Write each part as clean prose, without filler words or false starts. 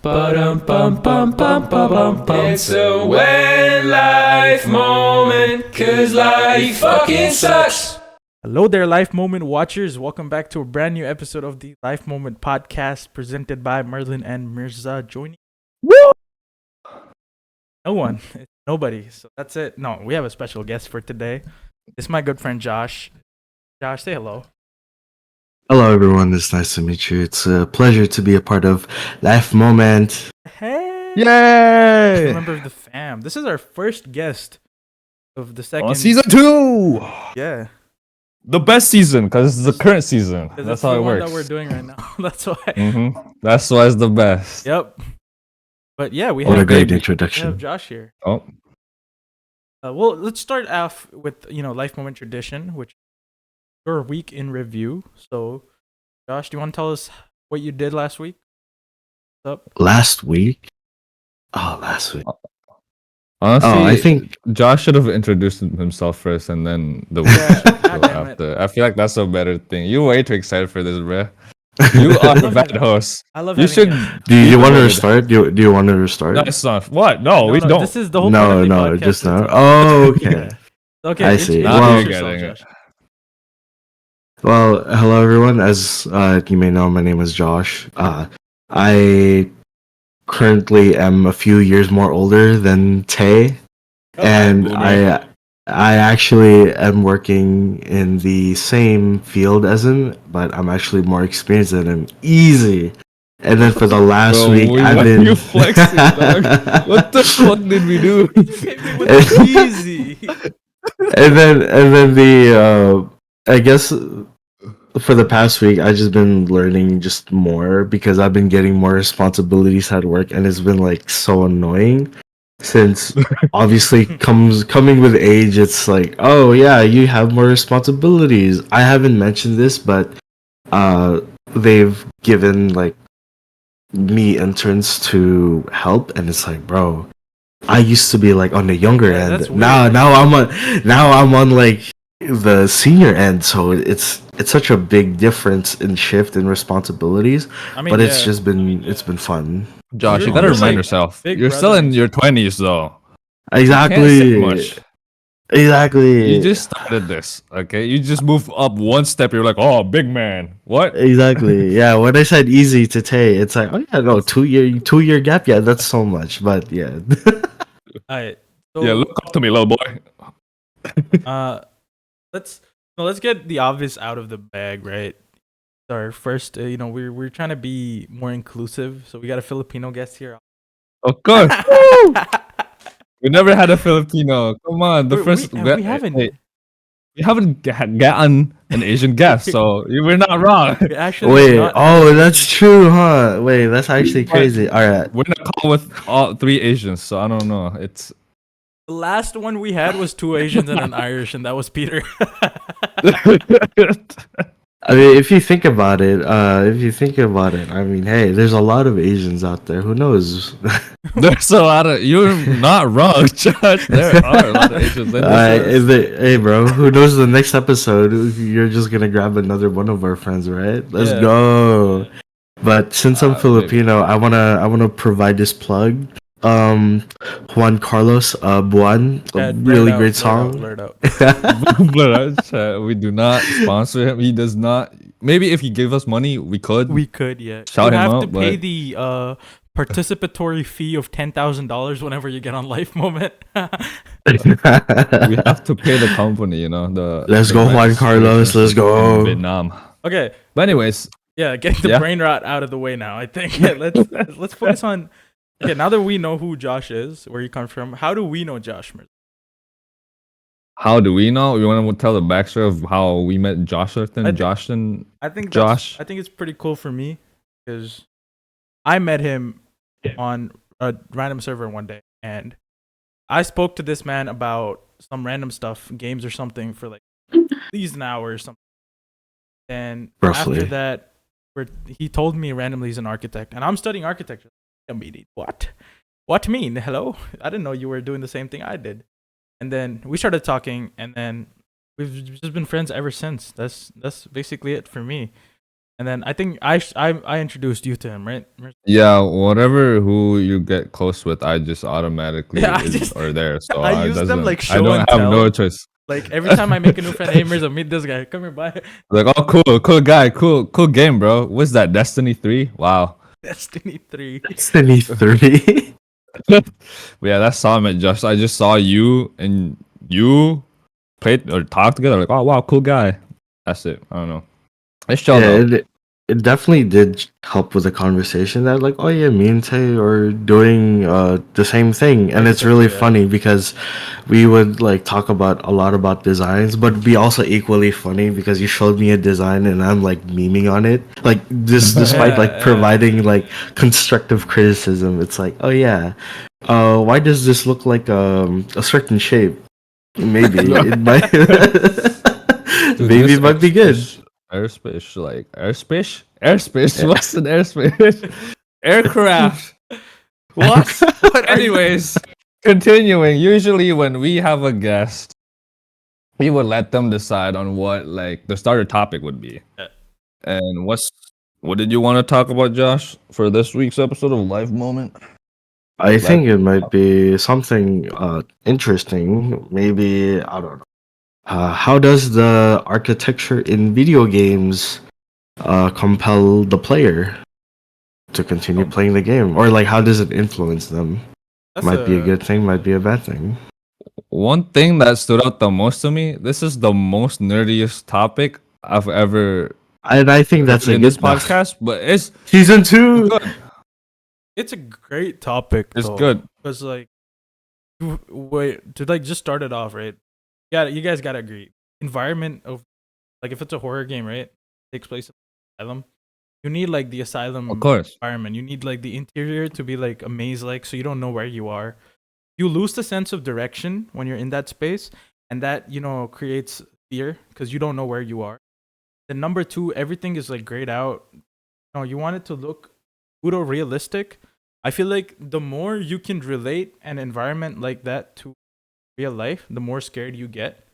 It's a when life moment, cause life fucking sucks. Hello there, Life Moment watchers. Welcome back to a brand new episode of the Life Moment podcast presented by Мерlин and Mirza. Joining no one, it's nobody. So that's it. No, we have a special guest for today. It's my good friend Josh. Josh, say hello. Hello, everyone. It's nice to meet you. It's a pleasure to be a part of Life Moment. Hey, Yay! member of the fam. This is our first guest of the second On season 2! Yeah, The best season, because it's the current season. 'cause That's it's how the it one works. that we're doing right now. That's why. That's why it's the best. Yep. But yeah, we What a have great we have introduction. Josh here. Oh, Well, let's start off with Life Moment tradition, which is your week in review. So, Josh, do you want to tell us what you did last week? What's up? Last week? Last week. honestly, I think Josh should have introduced himself first and then the week Yeah, should go goddamn it. after. I feel like that's a better thing. You're way too excited for this, bruh. You are the bad host. I love You having should. guests. Do you want to promoted. restart? Do you want to restart? No, it's not. What? No, No, we no, don't. This is the whole point No, of the no, podcast. just is now. to- Oh, okay. Yeah. Okay, I see. Now Well- you're yourself, getting it. Josh. Well, hello, everyone. As you may know, my name is Josh. I currently am a few years more older than Tay, and boomer. I actually am working in the same field as him, but I'm actually more experienced than him. Easy. And then for the last Bro, week, I've why been. you flexing, dog? What the fuck did we do? Hit me with the easy. and then the I guess for the past week I just been learning just more because I've been getting more responsibilities at work, and it's been like so annoying since obviously coming with age. It's like, oh yeah, you have more responsibilities. I haven't mentioned this, but they've given like me interns to help, and it's like, bro, I used to be like on the younger Yeah, end. that's weird. Now I'm on like the senior end, so it's such a big difference in shift and responsibilities. I mean, But it's yeah. just been fun. Josh, you You're gotta like remind yourself. big You're still brother. in your 20s, though. Exactly. You can't say much. Exactly. You just started this, okay? You just move up one step. You're like, oh, big man. What? Exactly. Yeah. When I said easy to Tay, it's like, oh yeah, no, 2 year gap. Yeah, that's so much. But yeah. Alright. So, Yeah, look up to me, little boy. let's get the obvious out of the bag, right? Our first, we're trying to be more inclusive, so we got a Filipino guest here. Of course. We never had a Filipino. Come on, the first. we haven't. Hey, we haven't gotten an Asian guest, so we're not wrong. We actually Wait. not- Oh, that's true, huh? Wait, that's actually What? crazy. All right. We're in a call with all 3 Asians, so I don't know. It's The last one we had was 2 Asians and an Irish, and that was Peter. I mean, if you think about it, I mean, hey, there's a lot of Asians out there. Who knows? there's a lot of. You're not wrong, Josh. There are a lot of Asians. In this Hey, bro, who knows? The next episode, you're just gonna grab another one of our friends, right? Let's Yeah. go. But since I'm Maybe. Filipino, I wanna provide this plug. Juan Carlos, Buan, a really great song. Blurt out. we do not sponsor him. He does not. Maybe if he gave us money, we could. We could, yeah. Shout you him have out, to pay but- the participatory fee of $10,000 whenever you get on Life Moment. we have to pay the company. Let's go, Juan Carlos. Let's go. Vietnam. Okay, But anyways, getting the Yeah. brain rot out of the way now. I think let's focus on. Okay, now that we know who Josh is, where you come from, how do we know Josh? how do we know? We want to tell the backstory of how we met Josh I think- Josh and I think Josh. I think it's pretty cool for me because I met him on a random server one day, and I spoke to this man about some random stuff, games or something, for like at least an hour or something. And Roughly. after that, he told me randomly he's an architect, and I'm studying architecture. I mean, what? What mean? Hello? I didn't know you were doing the same thing I did. And then we started talking, and then we've just been friends ever since. That's basically it for me. And then I think I introduced you to him, right? Yeah, whatever who you get close with, I just automatically Yeah, are there. So I I use them doesn't. like I show don't and have no tell. choice. Like every time I make a new friend, hey Mirza, meet this guy. Come here, bye. Like, oh, cool guy, cool game, bro. What's that? Destiny 3? Wow. Destiny 3. Destiny 3. But yeah, that's Summit. Just I just saw you and you played or talked together. Like, oh wow, cool guy. That's it. I don't know. It's chill Yeah, though. it definitely did help with the conversation that like, oh yeah, me and Tay are doing the same thing, and it's really Yeah. funny because we would like talk about a lot about designs, but be also equally funny because you showed me a design and I'm like memeing on it, like this despite like Yeah. providing like constructive criticism. It's like, oh yeah, why does this look like a certain shape? Maybe it might. Dude, Maybe this it might be good. airspace, like airspace. Yeah. What's an airspace? Aircraft. What? What are you- Anyways, continuing. Usually, when we have a guest, we would let them decide on what like the starter topic would be. Yeah. And what did you want to talk about, Josh, for this week's episode of Life Moment? I think it might be something interesting. Maybe I don't know. How does the architecture in video games compel the player to continue playing the game, or like how does it influence them? Might be a good thing, might be a bad thing. One thing that stood out the most to me, this is the most nerdiest topic I've ever And I think that's heard a in good this podcast, but it's season 2. good. It's a great topic. It's though, good. because like, wait to like just start it off, right? Yeah, you guys gotta agree. Environment of like if it's a horror game, right? Takes place in an asylum. You need like the asylum Of course. environment. You need like the interior to be like a maze like so you don't know where you are. You lose the sense of direction when you're in that space, and that creates fear because you don't know where you are. Then number two, everything is like grayed out. You want it to look pseudo realistic. I feel like the more you can relate an environment like that to real life, the more scared you get.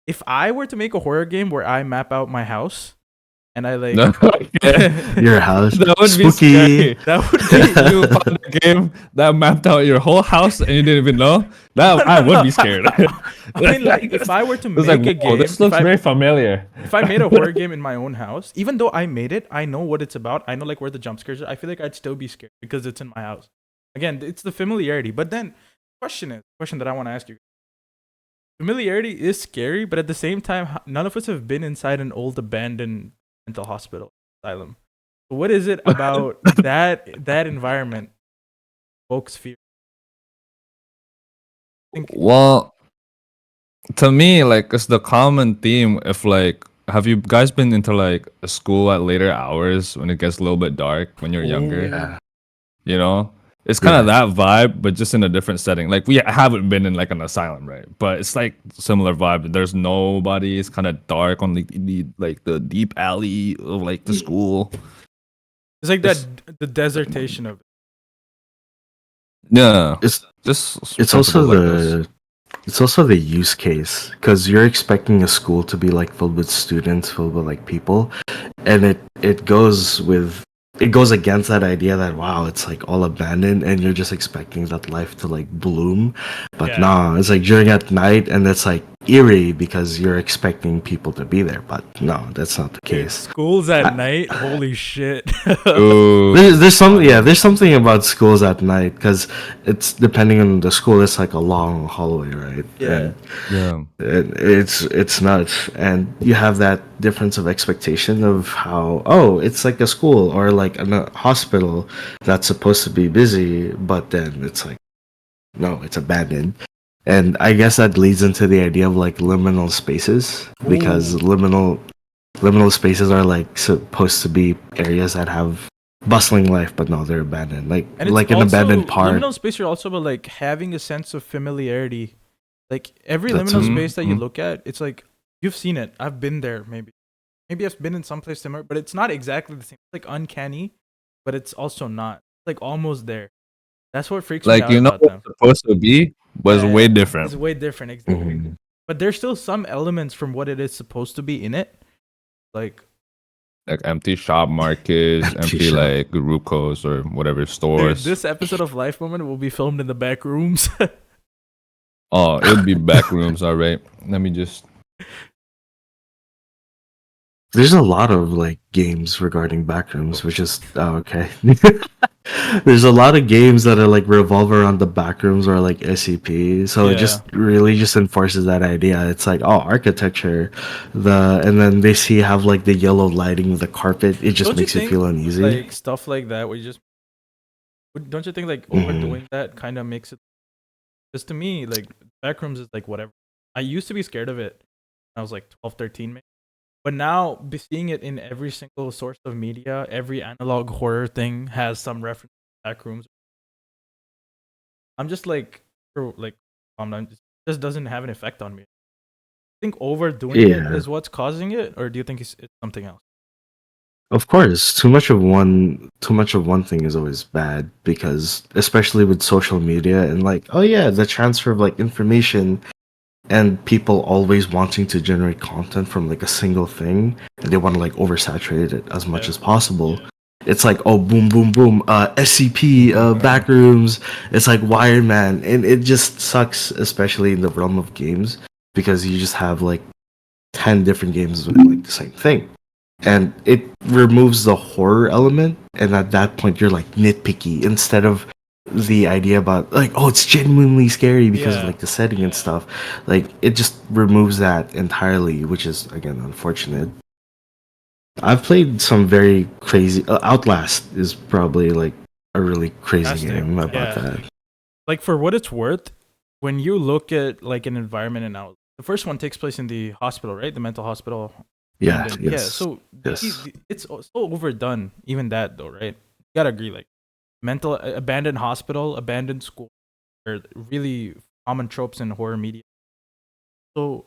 If I were to make a horror game where I map out my house and I like Your house, That would be spooky. scary. that would be You found a game that mapped out your whole house and you didn't even know. That I would be scared. I mean, like, if I were to It's make like, a whoa, game, this looks if I, very familiar. if I made a horror game in my own house, even though I made it, I know what it's about. I know like where the jump scares are. I feel like I'd still be scared because it's in my house. Again, it's the familiarity. But then, question that I want to ask you: familiarity is scary, but at the same time, none of us have been inside an old abandoned mental hospital asylum. So what is it about that environment evokes fear? Well, to me, like it's the common theme. If like, have you guys been into like a school at later hours when it gets a little bit dark when you're younger? Yeah. You know, it's kind of that vibe, but just in a different setting. Like we haven't been in like an asylum, right? But it's like similar vibe. There's nobody. It's kind of dark on the deep alley of like the school. It's like the desertation of it. Yeah, It's just also principles like this. it's also the use case because you're expecting a school to be like filled with students, filled with like people, and it goes against that idea that wow, it's like all abandoned and you're just expecting that life to like bloom. But Yeah. nah, it's like during at night and it's like eerie because you're expecting people to be there. But no, that's not the case. Schools at night, holy shit. Ooh. There's something about schools at night because it's depending on the school. It's like a long hallway, right? Yeah. And Yeah. it's nuts, and you have that difference of expectation of how it's like a school or like a hospital that's supposed to be busy, but then it's like no, it's abandoned. And I guess that leads into the idea of like liminal spaces because liminal spaces are like supposed to be areas that have bustling life, but no, they're abandoned. Like And it's like an also, abandoned park. liminal space are also about like having a sense of familiarity. Like every That's liminal it. space that you Mhm. look at, it's like you've seen it. I've been there maybe. Maybe I've been in someplace similar, but it's not exactly the same. It's like uncanny, but it's also not. It's like almost there. That's what freaks me Like out you know about what's them. supposed to be was way different. It's way different, exactly. Mhm. But there's still some elements from what it is supposed to be in it. Like like empty shop markets, Empty empty shop. like Rukos or whatever Dude, stores. this episode of Life Moment will be filmed in the back rooms. Oh, it would be back rooms, all right. Let me just. There's a lot of like games regarding backrooms, which is okay. There's a lot of games that are like revolve around the backrooms or like SCP, so it Yeah. just really just enforces that idea. It's like architecture, and then they see have like the yellow lighting with the carpet. It just Don't you makes you think, feel uneasy. like stuff like that, where you just don't you think like overdoing that kind of makes it? Because to me, like backrooms is like whatever. I used to be scared of it. When I was like 12, 13, maybe. But now, seeing it in every single source of media, every analog horror thing has some reference to backrooms. I'm just like, it just doesn't have an effect on me. I think overdoing it Yeah. is what's causing it, or do you think it's something else? Of course, too much of one thing is always bad because especially with social media and like the transfer of like information and people always wanting to generate content from like a single thing and they want to like oversaturate it as much Yeah. as possible. It's like boom boom boom SCP backrooms. It's like Wired Man, and it just sucks, especially in the realm of games because you just have like 10 different games with like the same thing and it removes the horror element, and at that point you're like nitpicky instead of the idea about like it's genuinely scary because of Yeah. like the setting and stuff. Like it just removes that entirely, which is again unfortunate. I've played some very crazy Outlast is probably like a really crazy Fantastic. game about Yeah. that. Like for what it's worth, when you look at like an environment and out, the first one takes place in the hospital, right? The mental hospital. Yeah, And yes. yeah. So Yes. it's so overdone. Even that though, right? You gotta agree. Like mental abandoned hospital, abandoned school, are really common tropes in horror media. So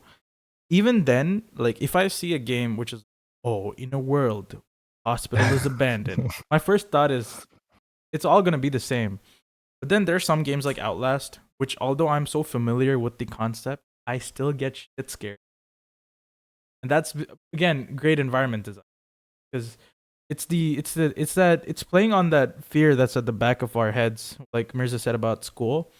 even then, like if I see a game which is in a world hospital is abandoned, my first thought is it's all gonna be the same. But then there's some games like Outlast, which although I'm so familiar with the concept, I still get shit scared. And that's again great environment design because it's playing on that fear that's at the back of our heads, like Mirza said about school.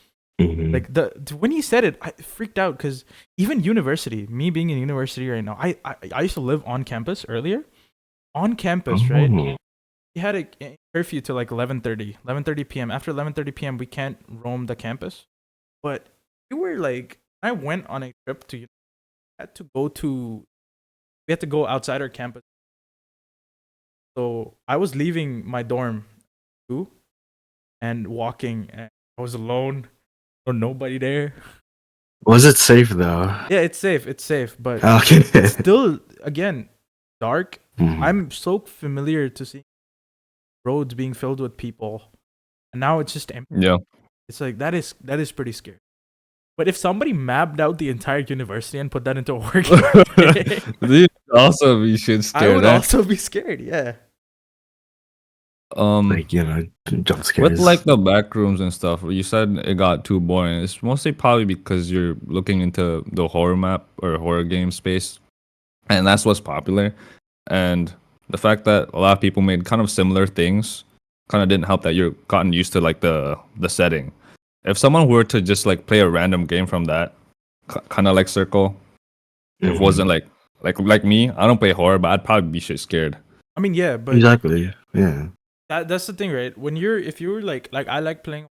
Mhm. Like when he said it, I freaked out because even university, me being in university right now, I used to live on campus earlier, on campus, right? Oh. We had a curfew till like 11:30 p.m. After 11:30 p.m., we can't roam the campus. But we were like, I went on a trip to, we had to go outside our campus. So I was leaving my dorm too and walking, and I was alone, or nobody there. Was it safe though? Yeah, it's safe, but Okay. it's still again dark. Mhm. I'm so familiar to seeing roads being filled with people, and now it's just empty. Yeah. It's like that is pretty scary. But if somebody mapped out the entire university and put that into a working game, These also be shit I scared. would also be scared. Yeah. Like jump scares. With like the back rooms and stuff, you said it got too boring. It's mostly probably because you're looking into the horror map or horror game space, and that's what's popular. And the fact that a lot of people made kind of similar things kind of didn't help that you're gotten used to like the setting. If someone were to just like play a random game from that, kind of like Circle, if it Mhm. wasn't like me, I don't play horror, but I'd probably be shit scared. I mean, yeah, but Exactly. Yeah. that's the thing, right? If you're like I like playing,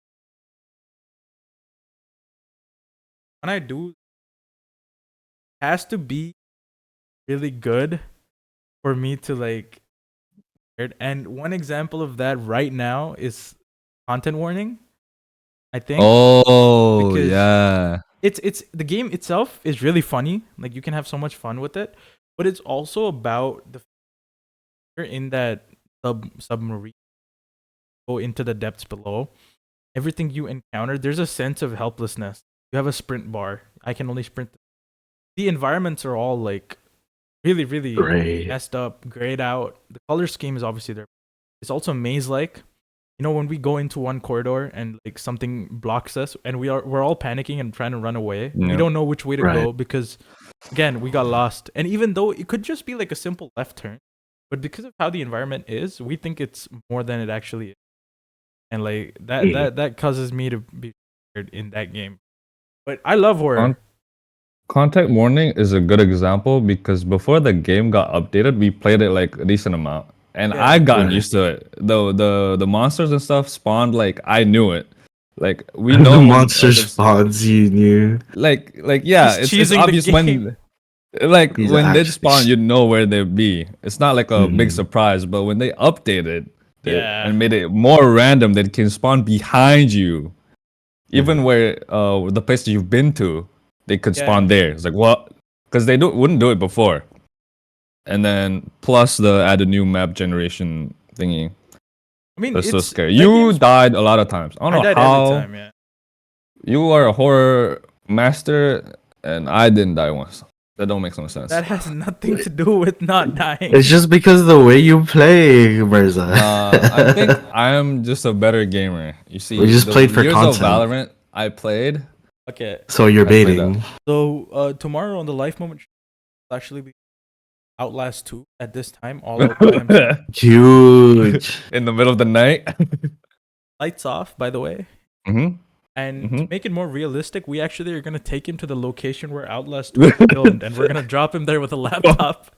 when I do, it has to be really good for me to like. And one example of that right now is content warning. I think Oh because yeah. it's the game itself is really funny. Like you can have so much fun with it, but it's also about the you're in that submarine, go into the depths below. Everything you encounter, there's a sense of helplessness. You have a sprint bar. I can only sprint. The environments are all like really, really Great. messed up, grayed out. The color scheme is obviously there. It's also maze-like. You know, when we go into one corridor and like something blocks us, and we're all panicking and trying to run away. We Yeah. don't know which way to Right. go because, again, we got lost. And even though it could just be like a simple left turn, but because of how the environment is, we think it's more than it actually is, and like that causes me to be scared in that game. But I love horror. Contact Warning is a good example because before the game got updated, we played it like a decent amount, and Yeah. I got Right. used to it. The monsters and stuff spawned like I knew it. Like we know the when, monster it's- spawns you knew. like yeah, He's it's cheesing the obvious when game. like He's when they actually- spawn, you know where they be. It's not like a big Mhm. surprise, but when they updated it Yeah. and made it more random, they can spawn behind you, even Mhm. where the place that you've been to, they could Yeah. spawn there. It's like what? Because they wouldn't do it before. And then plus the add a new map generation thingy. I mean, That's so it's scary. that You game's- died a lot of times. I I don't know died how. every time. Yeah. You are a horror master, and I didn't die once. That don't make no sense. That has nothing to do with not dying. It's just because of the way you play, Mirza. I think I am just a better gamer. You see, We just the played for years content. of Valorant I played. Okay. So you're I played baiting. So tomorrow on the Life Moment will actually be Outlast 2 at this time, all out by himself. Huge. In the middle of the night. Lights off, by the way. hmm And to Mhm. make it more realistic, we actually are gonna take him to the location where Outlast 2 was filmed, and we're gonna drop him there with a laptop.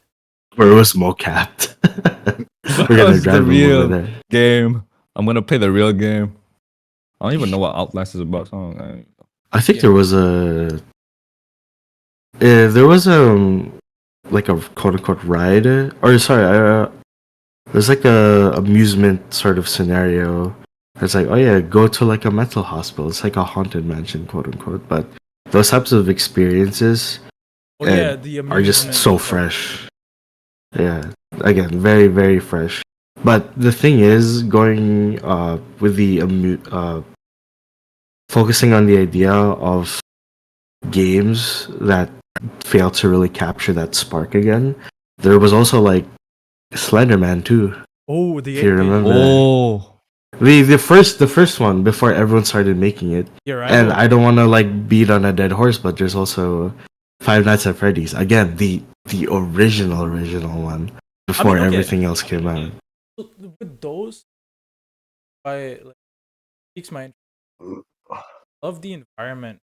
Where it was mocapped. We're gonna was the grab him real over there. game. I'm gonna play the real game. I don't even know what Outlast is about. So I don't- I think Yeah. there was a. There was like a quote unquote ride, or sorry, there's like a amusement sort of scenario. It's like, oh yeah, go to like a mental hospital. It's like a haunted mansion, quote unquote. But those types of experiences Oh And yeah, the are just amusement so stuff. fresh. Yeah, again, very very fresh. But the thing is, going with the focusing on the idea of games that fail to really capture that spark again. There was also like Slenderman too. Oh, the If you 8 pages. remember. Oh, The first one before everyone started making it. You're right. And I don't want to like beat on a dead horse, but there's also Five Nights at Freddy's. Again, the original one before okay. everything else came out. With those, I like, piques my interest. Love the environment.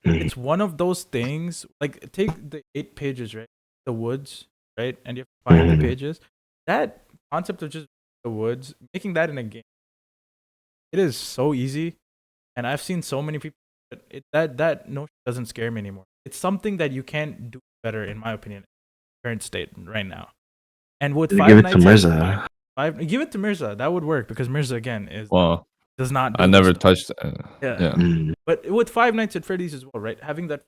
Mhm. It's one of those things. Like take the 8 pages, right? The woods, right? And you have to find Mhm. the pages. That concept of just the woods, making that in a game, it is so easy. And I've seen so many people. That notion doesn't scare me anymore. It's something that you can't do better, in my opinion, current state right now. And with Give Five it to Nights Mirza. give it to Mirza. That would work because Mirza again well, does not. Do I this never stuff. touched. Yeah. Yeah. Mm. But with Five Nights at Freddy's as well, right? Having that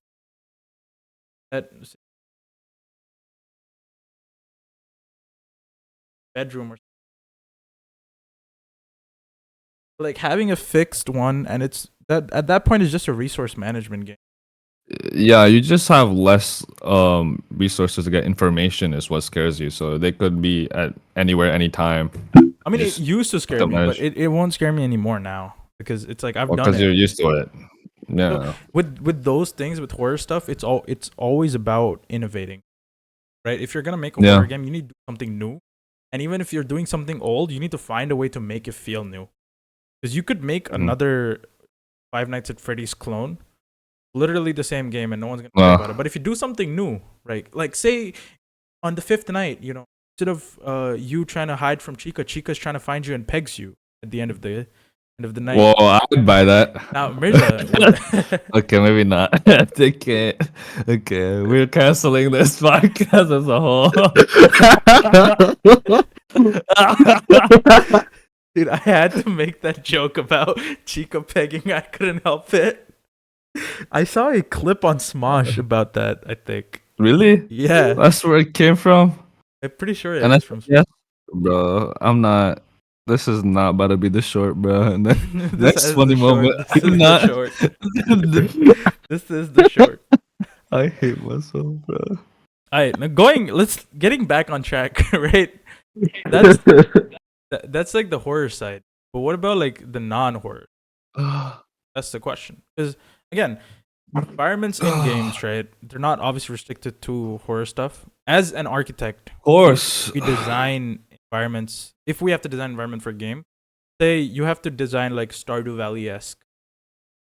bedroom or like having a fixed one, and it's that at that point is just a resource management game. Yeah, you just have less resources to get information is what scares you. So they could be at anywhere, anytime. I mean, it Just used to scare the me, but manage- it won't scare me anymore now because it's like I've done Because it. you're used to it. Yeah. With those things, with horror stuff, it's always about innovating, right? If you're gonna make a Yeah. horror game, you need to do something new, and even if you're doing something old, you need to find a way to make it feel new. Because you could make Mhm. another Five Nights at Freddy's clone, literally the same game, and no one's gonna Uh. care about it. But if you do something new, right? Like say on the 5th night, instead of you trying to hide from Chica, Chica's trying to find you and pegs you at the end of the night. Well, I'd buy that. Now, Mirza, Okay, maybe not. Okay, okay, we're canceling this podcast as a whole. dude, I had to make that joke about Chica pegging. I couldn't help it. I saw a clip on Smosh about that. I think. Really? Yeah, That's where it came from. I'm pretty sure it And is that's from. yes, bro. I'm not. This is not about to be the short, bro. And then This next is funny the short. moment. This is I'm the not. short. This is the short. I hate myself, bro. All right, now getting back on track, right? That's that's like the horror side. But what about like the non-horror? That's the question. Because again, environments in games, right? They're not obviously restricted to horror stuff. As an architect, Of course. we design environments. If we have to design an environment for a game, say you have to design like Stardew Valley esque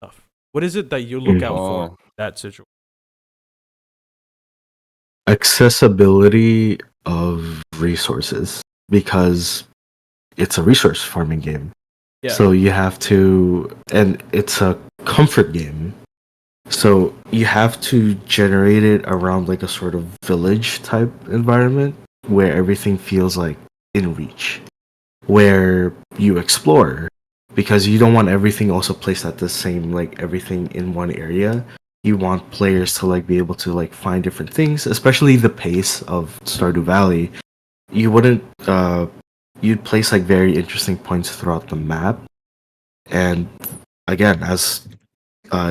stuff. What is it that you look out for in that situation? Accessibility of resources, because it's a resource farming game. Yeah. So you have to, and it's a comfort game. So you have to generate it around like a sort of village type environment where everything feels like in reach, where you explore, because you don't want everything also placed at the same, like everything in one area. You want players to like be able to like find different things, especially the pace of Stardew Valley. You wouldn't you'd place like very interesting points throughout the map, and again, as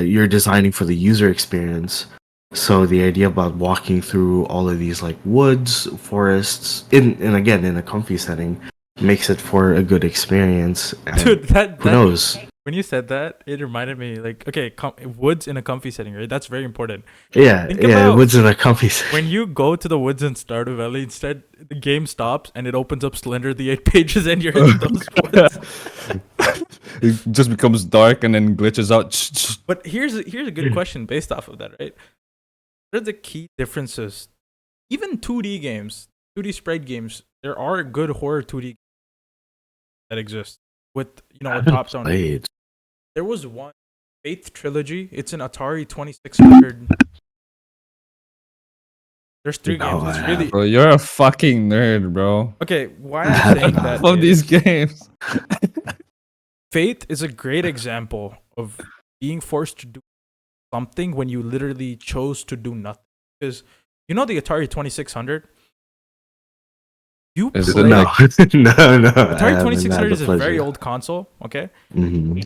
you're designing for the user experience, so the idea about walking through all of these like woods, forests, and again in a comfy setting, makes it for a good experience. And Dude, who knows? when you said that, it reminded me like, okay, woods in a comfy setting, right? That's very important. Yeah, Think yeah, about woods in a comfy setting. when you go to the woods in Stardew Valley, instead the game stops and it opens up Slender the 8 pages and you're in those woods. It just becomes dark and then glitches out. But here's a good question based off of that, right? What are the key differences? Even 2D games, 2D sprite games, there are good horror 2D that exist with a top down. Played. There was one Faith Trilogy. It's an Atari 2600. There's 3 games. It's really Bro, you're a fucking nerd, bro. okay. Why I'm saying that? From these is games. Faith is a great example of being forced to do something when you literally chose to do nothing. Because the Atari 2600. You Is it play No, no. Atari 2600 is a very old console. Okay, Mm-hmm.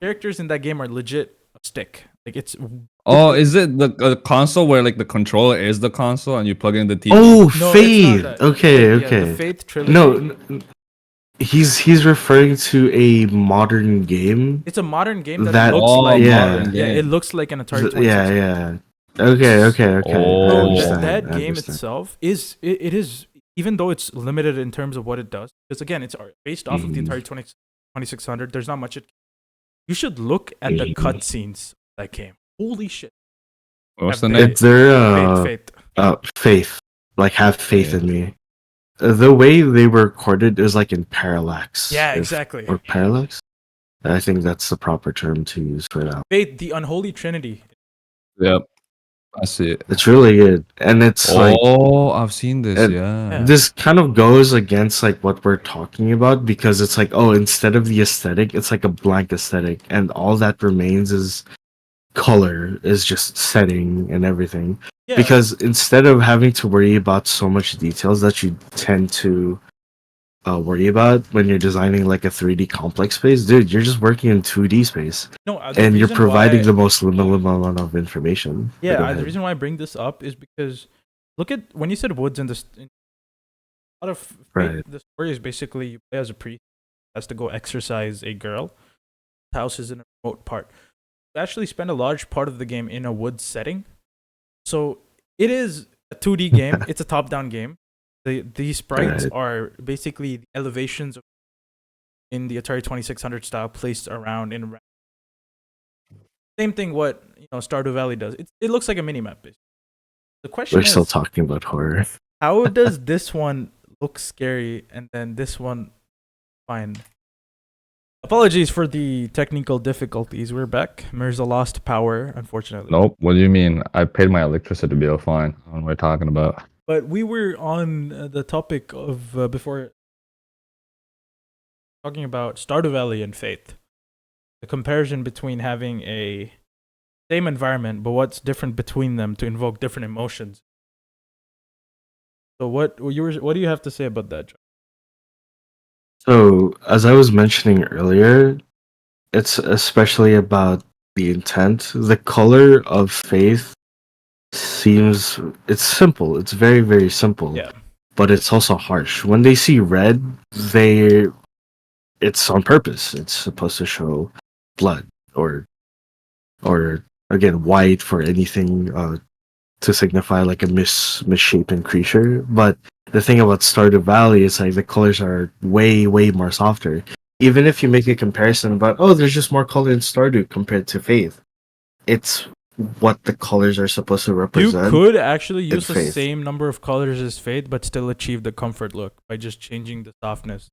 characters in that game are legit a stick. Like it's Oh, is it the console where like the controller is the console and you plug in the TV? Oh, no, it's not Faith. that. Okay, Yeah, okay. the Faith Trilogy. No, he's referring to a modern game. It's a modern game that That- looks Oh, like modern yeah, game. it looks like an Atari 2600. Yeah. Okay. Oh. I Bro, understand. that I game understand. itself is it is, even though it's limited in terms of what it does, because again it's based off of the Atari 2600. There's not much you should look at the cutscenes of that game. Holy shit. What's the Have name? It's their faith. Like, have faith in me. The way they were recorded is like in parallax. Yeah, if- exactly. Or parallax. I think that's the proper term to use for that. Faith, the unholy trinity. Yep. I see it. It's really good, and it's like Oh, I've seen this. and- Yeah. this kind of goes against like what we're talking about, because it's like, oh, instead of the aesthetic, it's like a blank aesthetic, and all that remains is color, is just setting and everything. Yeah. Because instead of having to worry about so much details that you tend to worry about when you're designing like a 3D complex space, dude, you're just working in 2D space, No, and you're providing the most limited amount of information. Go Yeah, the ahead. reason why I bring this up is because look at when you said woods in this. A lot of Faith, Right. the story is basically you play as a priest has to go exorcise a girl. The house is in a remote part. You actually spend a large part of the game in a woods setting, so it is a 2D game. It's a top-down game. The sprites Right. are basically the elevations in the Atari 2600 style placed around in. Same thing what Stardew Valley does. It looks like a mini map. Basically. The question We're is, still talking about horror. how does this one look scary and then this one fine? Apologies for the technical difficulties. We're back. Mirza lost power, unfortunately. Nope. What do you mean? I paid my electricity bill. Fine. I don't know what we're talking about. But we were on the topic of before talking about Stardew Valley and Faith. The comparison between having a same environment, but what's different between them to invoke different emotions. So what do you have to say about that, John? So, as I was mentioning earlier, it's especially about the intent. The color of faith it's simple. It's very, very simple. Yeah. But it's also harsh. When they see red, it's on purpose. It's supposed to show blood or again, white for anything to signify like a misshapen creature. But the thing about Stardew Valley is like the colors are way more softer. Even if you make a comparison about there's just more color in Stardew compared to Faith, it's what the colors are supposed to You represent. could actually use the Faith. same number of colors as Fate, but still achieve the comfort look by just changing the softness.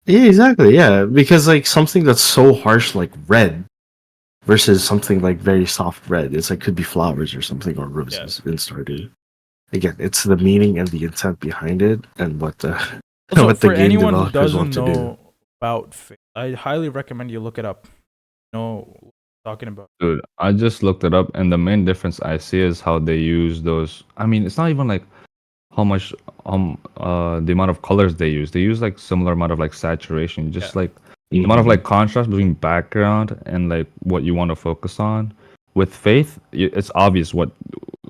Yeah, exactly. Yeah, because like something that's so harsh like red versus something like very soft red, it's like could be flowers or something or roses in Stardew. Again, it's the meaning and the intent behind it and what the Also, what the for game anyone who developers doesn't want to do. know about Fate, I highly recommend you look it up. Know what I'm talking about. Dude, I just looked it up, and the main difference I see is how they use those. I mean, it's not even like how much the amount of colors they use. They use like similar amount of like saturation, just like the amount of like contrast between background and like what you want to focus on. With Faith, it's obvious what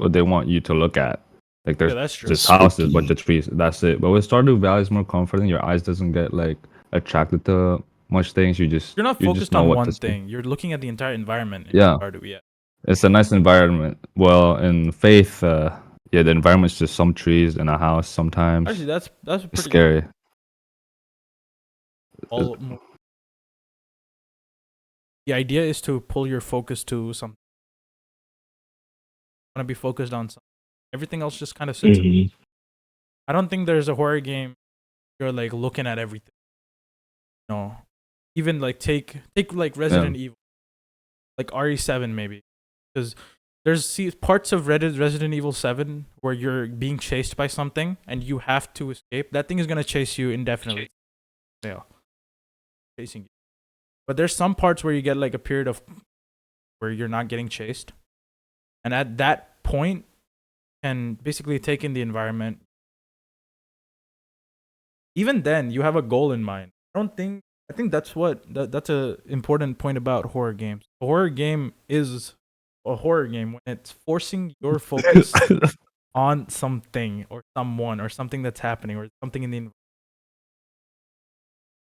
they want you to look at. Like there's That's true. just houses, bunch of trees. That's it. But with Stardew Valley, it's more comforting. Your eyes doesn't get like attracted to much things. You're not you just focused know on what one to see. thing. You're looking at the entire environment. In Yeah. Stardew, yeah. It's a nice environment. Well, in Faith, the environment's just some trees and a house sometimes. Actually, that's It's pretty scary. The idea is to pull your focus to something. You want to be focused on something. Everything else just kind of sits. I don't think there's a horror game you're like looking at everything. No, even like take like Resident Evil, like RE7 maybe, because there's parts of Resident Evil 7 where you're being chased by something and you have to escape. That thing is gonna chase you indefinitely. Yeah, chasing you. But there's some parts where you get like a period of where you're not getting chased, and at that point, you can basically take in the environment. Even then, you have a goal in mind. I think that's that's a important point about horror games. A horror game is a horror game when it's forcing your focus on something or someone or something that's happening or something in the environment.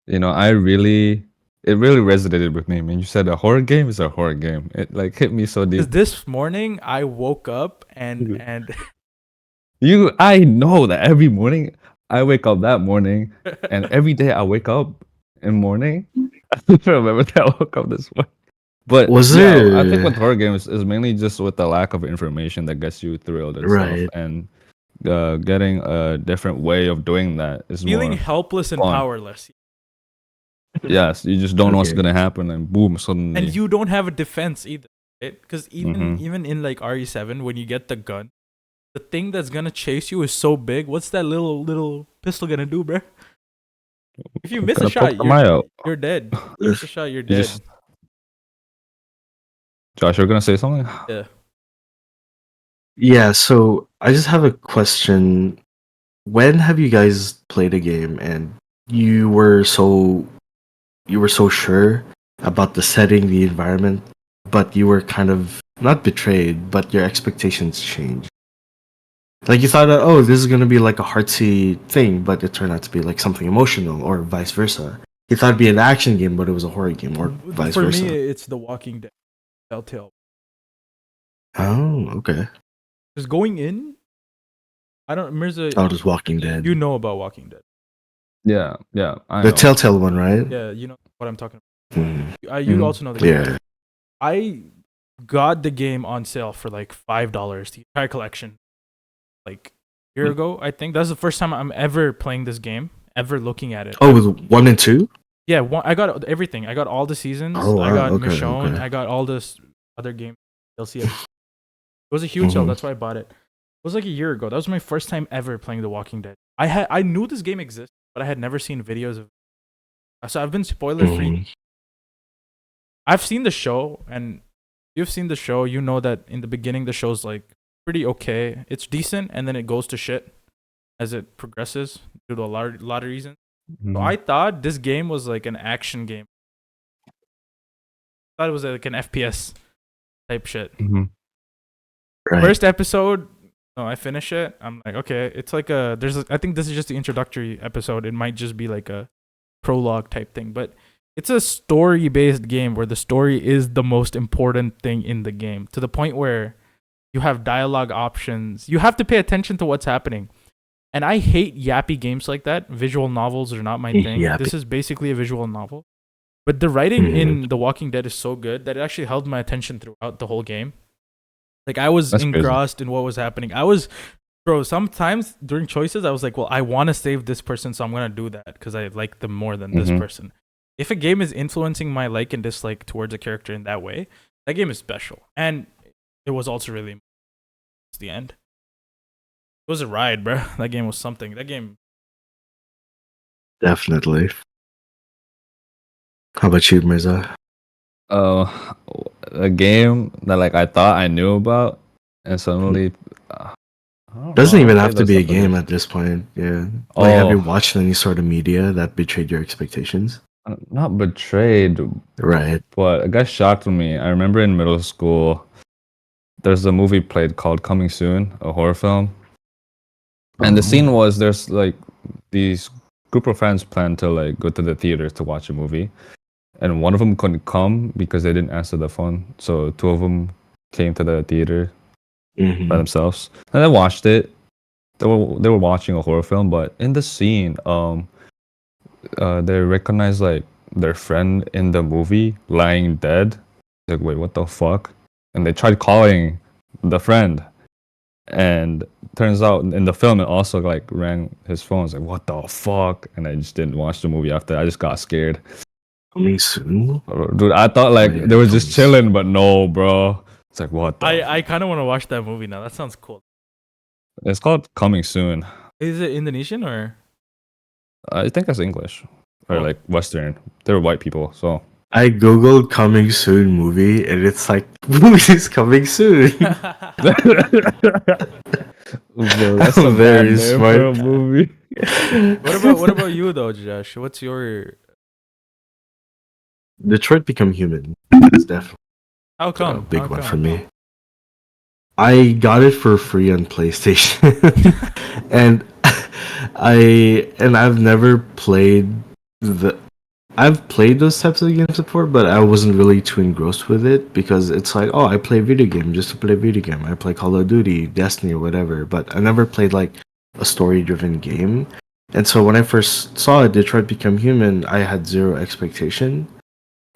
You know, it really resonated with me. Man, you said a horror game is a horror game. It like hit me so deep. This morning I woke up and I know that every morning I wake up that morning, and every day I wake up in morning. I don't remember that I woke up this morning. But Was there? I think with horror games is mainly just with the lack of information that gets you thrilled and stuff, and getting a different way of doing that is feeling more helpless and fun. powerless. Yes, you just don't know what's gonna happen, and boom, suddenly. And you don't have a defense either, right? Because even in like RE7, when you get the gun, the thing that's gonna chase you is so big. What's that little pistol gonna do, bro? If you miss a shot, you're dead. If you miss a shot, you're dead. Josh, you're gonna say something? Yeah. Yeah, so I just have a question. When have you guys played a game and you were so sure about the setting, the environment, but you were kind of not betrayed, but your expectations changed? Like you thought, this is gonna be like a heartsy thing, but it turned out to be like something emotional, or vice versa. You thought it'd be an action game, but it was a horror game, or vice versa. For me, it's The Walking Dead, Telltale. Oh, okay. Just going in, Mirza. Oh, just Walking Dead. You know about Walking Dead? Yeah, I the know. Telltale one, right? Yeah, you know what I'm talking about. You also know the game. Yeah. I got the game on sale for like $5, the entire collection, like a year ago. I think that's the first time I'm ever playing this game, ever looking at it. Oh, with 1 and 2? Yeah, I got everything. I got all the seasons. Oh, wow. I got Okay. Michonne. I got all this other game DLC. It was a huge sale. That's why I bought it. It was like a year ago. That was my first time ever playing The Walking Dead. I knew this game existed, but I had never seen videos of it. So I've been spoiler free. I've seen the show, and you've seen the show. You know that in the beginning, the show's like pretty okay. It's decent, and then it goes to shit as it progresses due to a lot of reasons. So I thought this game was like an action game. I thought it was like an FPS type shit. Right. First episode, I finish it. I'm like, okay, it's like I think this is just the introductory episode. It might just be like a prologue type thing, but it's a story-based game where the story is the most important thing in the game, to the point where you have dialogue options. You have to pay attention to what's happening. And I hate yappy games like that. Visual novels are not my thing. Yappy. This is basically a visual novel. But the writing in The Walking Dead is so good that it actually held my attention throughout the whole game. Like, I was That's crazy. engrossed in what was happening. Bro, sometimes during choices, I was like, well, I want to save this person, so I'm going to do that because I like them more than this person. If a game is influencing my like and dislike towards a character in that way, that game is special. And it was also really the end. It was a ride, bro. That game was something. That game. Definitely. How about you, Mirza? A game that like I thought I knew about, and suddenly Doesn't even have to be a game at this point. Yeah. Like, have you watched any sort of media that betrayed your expectations? Not betrayed, Right. but it got shocked me. I remember in middle school, there's a movie played called Coming Soon, a horror film. And the scene was there's like these group of friends plan to like go to the theater to watch a movie, and one of them couldn't come because they didn't answer the phone. So two of them came to the theater by themselves, and they watched it. They were watching a horror film, but in the scene, they recognized like their friend in the movie lying dead. Like, wait, what the fuck? And they tried calling the friend, and turns out in the film it also like rang his phone. It's like, what the fuck? And I just didn't watch the movie after. I just got scared. Coming soon? Dude, I thought like they were just chilling, but no, bro. It's like, what the I kind of want to watch that movie now. That sounds cool. It's called Coming Soon. Is it Indonesian or? I think that's English or like Western. They were white people, so I googled coming soon movie and it's like movies coming soon. Bro, that's a Very bad name smart. for a movie. What about you though, Josh? What's your? Detroit Become Human. It's definitely How come? a big How one come? for me. I got it for free on PlayStation, and I've never played the. I've played those types of games before, but I wasn't really too engrossed with it because it's like, oh, I play video game just to play video game. I play Call of Duty, Destiny, or whatever. But I never played like a story-driven game. And so when I first saw it, Detroit Become Human, I had zero expectation.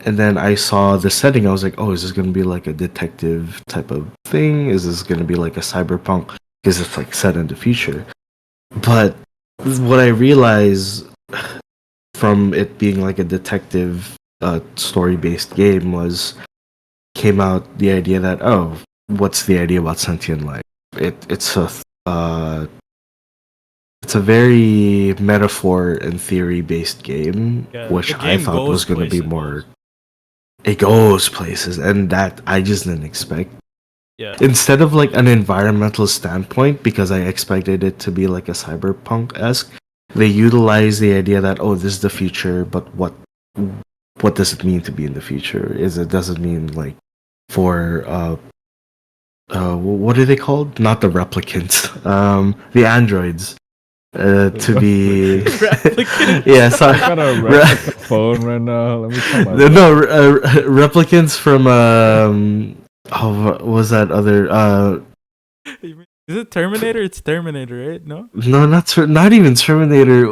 And then I saw the setting. I was like, oh, is this gonna be like a detective type of thing? Is this gonna be like a cyberpunk? Because it's like set in the future. But what I realized from it being like a detective story-based game came out the idea that, oh, what's the idea about sentient life? It's a very metaphor and theory-based game, Yeah, which the I game thought was goes going to be places. more. It goes places, and that I just didn't expect. Yeah. Instead of like an environmental standpoint, because I expected it to be like a cyberpunk-esque, they utilize the idea that, oh, this is the future, but what does it mean to be in the future? Does it mean like for what are they called? Not the replicants, the androids. To be Replicants? yeah, sorry. I got a replica phone right now. Let me tell my replicants from what was that other Is it Terminator? It's Terminator, right? No? no, not even Terminator,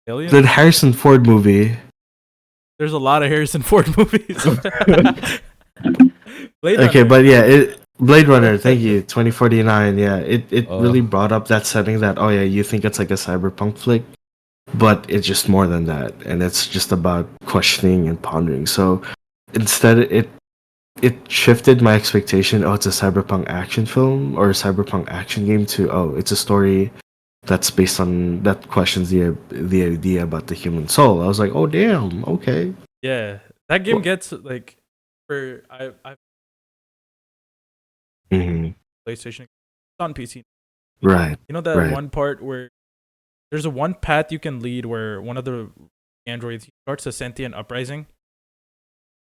Alien? the Harrison Ford movie. There's a lot of Harrison Ford movies. Blade Okay, Runner. but yeah, Blade Runner, thank you, 2049. Yeah, it really brought up that setting that, oh yeah, you think it's like a cyberpunk flick, but it's just more than that, and it's just about questioning and pondering. So instead, it shifted my expectation. Oh, it's a cyberpunk action film or a cyberpunk action game to, oh, it's a story that's based on that questions the idea about the human soul. I was like, oh damn, okay. Yeah. That game gets like for I Mhm. PlayStation. It's on PC. Right. You know that Right. one part where there's a one path you can lead where one of the androids starts a sentient uprising.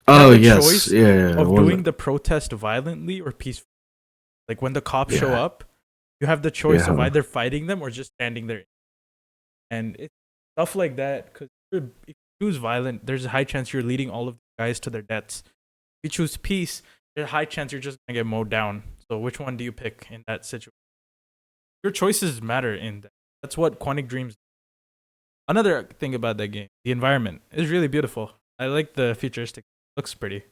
Oh have a yes, choice yeah. of doing the protest violently or peacefully. Like when the cops show Yeah. up, you have the choice of Yeah. either fighting them or just standing there. And it's stuff like that because if you're choose violent, there's a high chance you're leading all of the guys to their deaths. If you choose peace, there's a high chance you're just gonna get mowed down. So which one do you pick in that situation? Your choices matter in that. That's what Quantic Dreams. Another thing about that game, the environment is really beautiful. I like the futuristic. Looks pretty.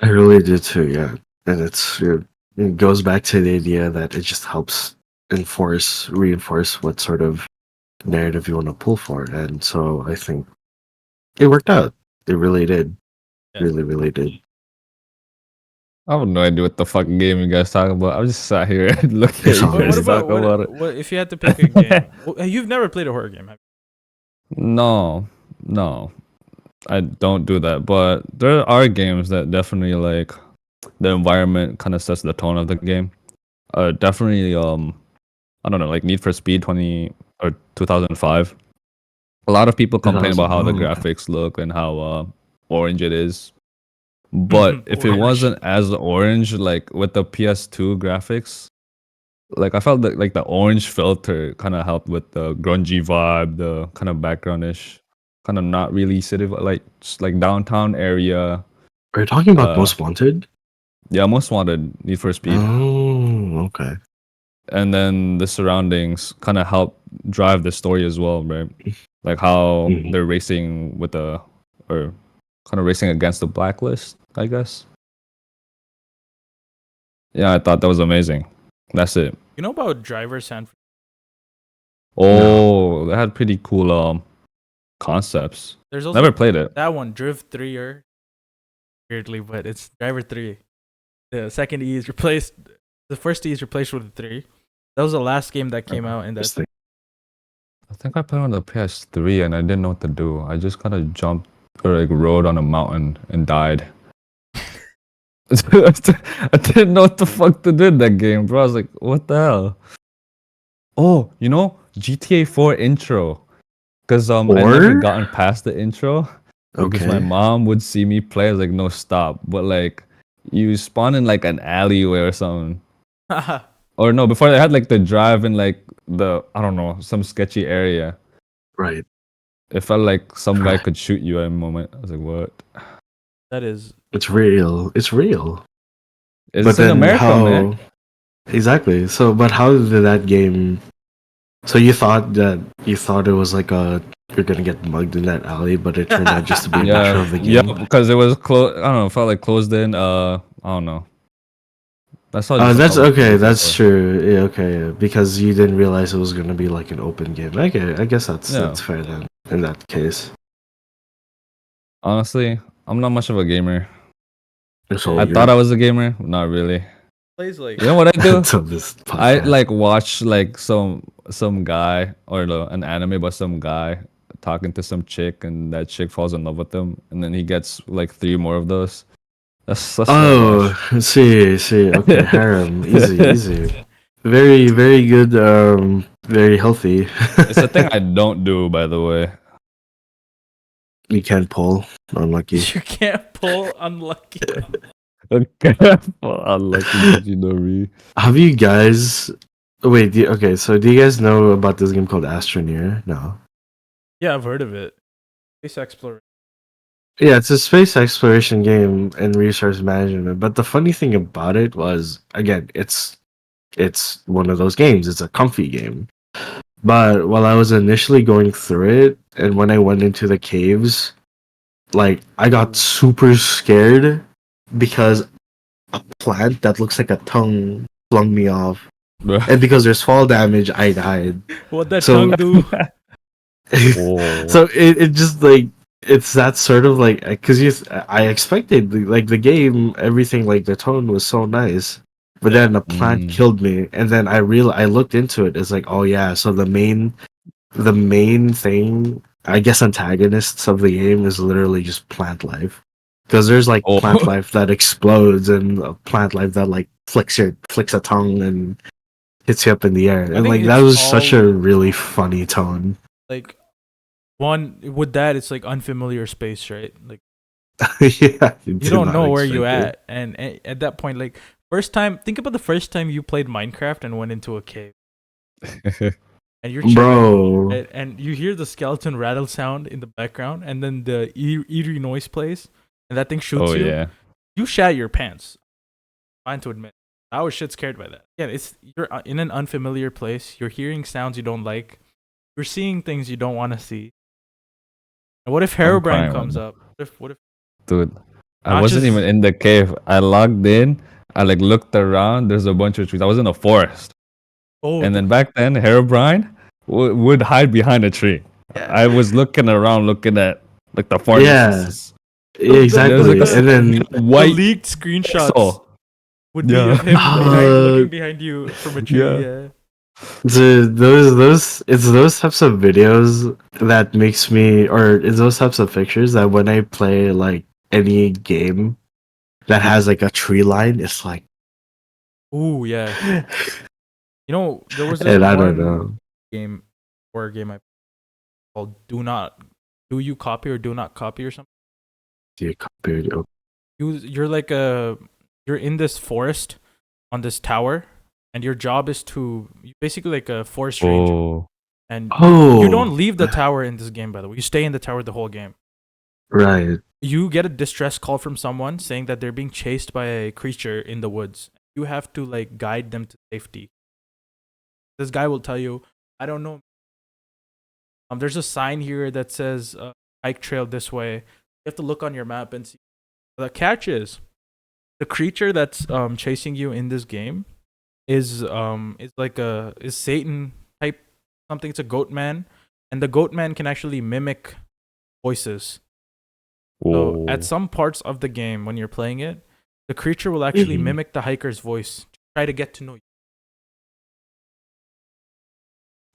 I really do too, yeah. And it goes back to the idea that it just helps reinforce what sort of narrative you want to pull for. And so I think it worked out. It really did. Yeah. Really, really did. I have no idea what the fucking game you guys talking about. I'm just sat here and looking at It's you all What, guys what about talking about it. what if you had to pick a game? Well, you've never played a horror game, have No, I don't do that. But there are games that definitely like the environment kind of sets the tone of the game. Definitely, I don't know, like Need for Speed 2005. A lot of people complain about how the 2000, graphics look and how orange it is. But if it Orange. wasn't as orange, like with the PS2 graphics, like I felt that like the orange filter kind of helped with the grungy vibe, the kind of backgroundish, kind of not really city, like just like downtown area. Are you talking about Uh, Most Wanted? Yeah, Most Wanted, Need for Speed, Oh, okay. and then the surroundings kind of help drive the story as well, right? Like how Mhm. they're racing with the or kind of racing against the blacklist, I guess. Yeah, I thought that was amazing. That's it. you know about Driver San Francisco? Oh, they had pretty cool concepts. There's also Never played it. that one, Drift 3 or weirdly, but it's Driver 3. The second E is replaced. The first E is replaced with a 3. That was the last game that came out in that. Interesting. I think I played on the PS3 and I didn't know what to do. I just kind of jumped or like rode on a mountain and died. I didn't know what the fuck to do in that game, bro. I was like, what the hell? Oh, you know, GTA 4 intro. Because I never Or? gotten past the intro. Because my Okay. mom would see me play. I was like, no, stop. But like, you spawn in like an alleyway or something. Or no, before they had like the drive in like I don't know, some sketchy area. Right. It felt like some guy Correct. could shoot you at a moment. I was like, what? That is. It's real. It's real. It's in America, man. Exactly. So, but how did that game? So you thought it was like you're gonna get mugged in that alley, but it turned out just to be a picture of the Yeah, game. because it was closed. I don't know, it felt like closed in. I don't know. That's all. That's okay. That's true. Yeah, okay. Yeah. Because you didn't realize it was gonna be like an open game. Okay, I guess that's fair then. In that case, Honestly, I'm not much of a gamer. so I thought I was a gamer, but not really. Plays like. You know what I do? until this I podcast. like watch like some guy or an anime about some guy talking to some chick, and that chick falls in love with him, and then he gets like 3 more of those. That's what I watch. Oh, see. Okay, harem. Easy. Very, very good. Very healthy. It's a thing I don't do, by the way. You can't pull. Unlucky. You can't pull unlucky. Okay, unlucky Jinori. Have you guys? Wait. Okay. So, do you guys know about this game called Astroneer? No. Yeah, I've heard of it. Space exploration. Yeah, it's a space exploration game and resource management. But the funny thing about it was, again, it's one of those games. It's a comfy game. But while I was initially going through it, and when I went into the caves, like I got super scared because a plant that looks like a tongue flung me off, and because there's fall damage, I died. What that So- tongue do? Oh. So it just like it's that sort of like because I expected like the game, everything like the tone was so nice, but then the plant killed me, and then I looked into it. It's like, oh yeah, so the main thing, I guess, antagonists of the game is literally just plant life, because there's like Oh. plant life that explodes and plant life that like flicks a tongue and hits you up in the air, and think like that it's was such all- a really funny tone. Like, one with that, it's like unfamiliar space, right? Like Yeah, you don't know where you at, and at that point, like think about the first time you played Minecraft and went into a cave. and you're chilling, Bro. and you hear the skeleton rattle sound in the background, and then the eerie noise plays, and that thing shoots Oh you. yeah. You shat your pants. Fine to admit. I was shit scared by that. Yeah, you're in an unfamiliar place. You're hearing sounds you don't like. You're seeing things you don't want to see. And what if I'm Herobrine crying right comes now. up? What if Dude, I not wasn't just even in the cave. I logged in. I like looked around. There's a bunch of trees. I was in a forest. oh And then back then, Herobrine would hide behind a tree. yeah. I was looking around, looking at like the Yeah, forest. There's exactly. like And then the white leaked screenshots pixel. would be Yeah. of him uh, looking behind you from a tree. Yeah. Yeah. it's those types of videos that makes me, or it's those types of pictures that when I play like any game that has like a tree line, it's like, Ooh yeah. and You know there was this I don't one know. game, horror game I called Do You Copy or Do Not Copy or something. Do you copy it? You're in this forest on this tower, and your job is to you basically like a forest ranger, Oh. and Oh, you don't leave the tower in this game. By the way, you stay in the tower the whole game. right. You get a distress call from someone saying that they're being chased by a creature in the woods. You have to like guide them to safety. This guy will tell you, I don't know. There's a sign here that says hike trail this way. You have to look on your map and see. The catch is the creature that's chasing you in this game is Satan type something. It's a goat man, and the goat man can actually mimic voices. So at some parts of the game when you're playing it, the creature will actually Mhm. mimic the hiker's voice to try to get to know you.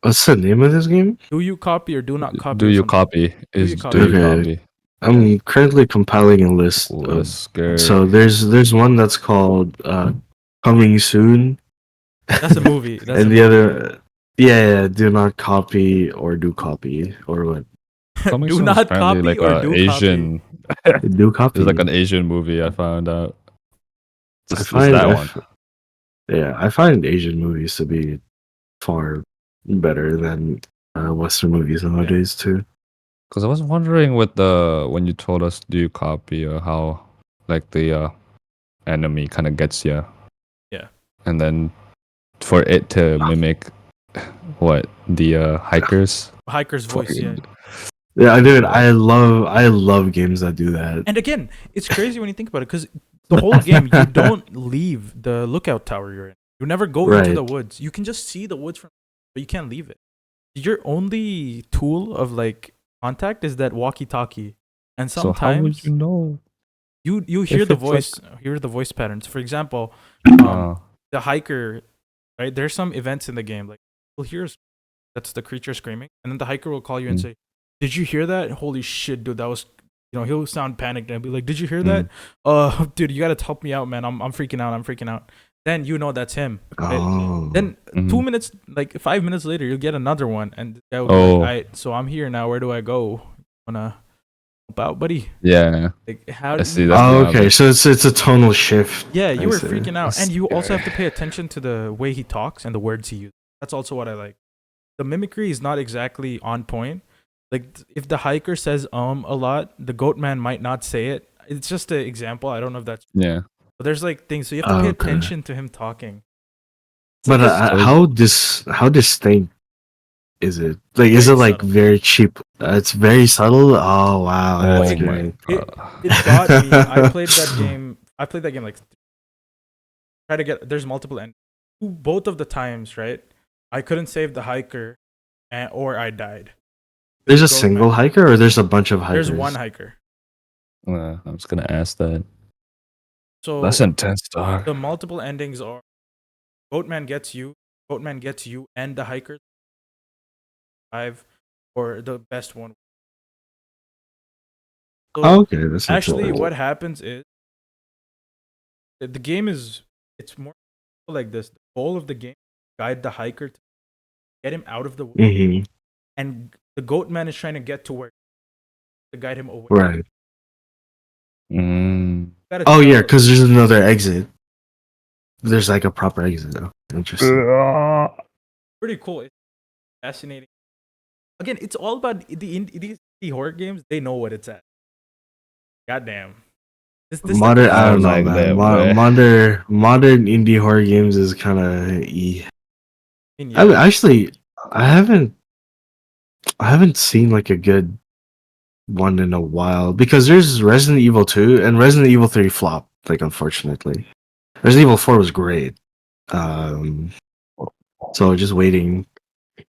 What's the name of this game? Do you copy or do not copy? Do or you something? copy? Do you Is copy? do you Okay. copy? I'm currently compiling a list Oh, of. that's scary. So there's one that's called Coming Soon, That's a movie. That's and a the movie. other, yeah, do not copy or do copy or what? Coming Do soon is not apparently copy like or a do Asian. Do copy. It's like an Asian movie. I found out. I Just find that I one. yeah, I find Asian movies to be far better than Western movies nowadays too. Because I was wondering with the when you told us do you copy how like the enemy kind of gets you. Yeah. And then for it to mimic what the hikers. Hiker's voice. Yeah. Yeah, I do it. I love games that do that. And again, it's crazy when you think about it because the whole game you don't leave the lookout tower you're in. You never go into the Right. woods. You can just see the woods from, but you can't leave it. Your only tool of like contact is that walkie-talkie, and So how would sometimes you know? you if hear the it's voice, hear the voice patterns. For example, Uh, the hiker, right? There's some events in the game like you'll hear that's the creature screaming, and then the hiker will call you and Mm. say, "Did you hear that? Holy shit, dude! That was." He'll sound panicked and be like, "Did you hear that? Dude, you gotta help me out, man. I'm freaking out. I'm freaking out." Then you know that's him. Right? Oh. Then Mhm. 2 minutes, like 5 minutes later, you'll get another one, and the guy will be Oh. like, "All right, so I'm here now. Where do I go? Wanna help out, buddy? yeah. Like, how I do see, you?" that's Oh, the okay. habit. So it's a tonal shift. Yeah, you I were see. freaking out, That's and you also have to scary. pay attention to the way he talks and the words he uses. That's also what I like. The mimicry is not exactly on point. Like if the hiker says a lot, the goat man might not say it. It's just an example. I don't know if that's, Yeah. but there's like things, so you have to pay Okay. attention to him talking. It's But like a, how distinct is it? Like, is Very it like subtle. very cheap? It's very subtle. Oh wow, Well, that's Oh my great. it got me. I played that game. Like try to get. There's multiple endings. Both of the times, right? I couldn't save the hiker, or I died. There's a Goat single man. hiker, or there's a bunch of hikers. There's one hiker. I was gonna ask that. So That's intense, dog. the multiple endings are Goatman gets you, and the hiker five, or the best one. So Oh, okay, that's actually, interesting. what happens is the game is it's more like this. The goal of the game guide the hiker to get him out of the woods, Hmm. and the Goatman is trying to get to where to guide him away. Right. Mm. Gotta Oh yeah, tell- because there's another exit. There's like a proper exit. Oh, interesting. pretty cool. fascinating. Again, it's all about these indie horror games. They know what it's at. Goddamn. This like Modern, I I don't know, like man. that, boy. Modern indie horror games is kind of. yeah. Actually, I haven't seen like a good one in a while because there's Resident Evil 2 and Resident Evil 3 flopped. Like, unfortunately, Resident Evil 4 was great. Um, so just waiting,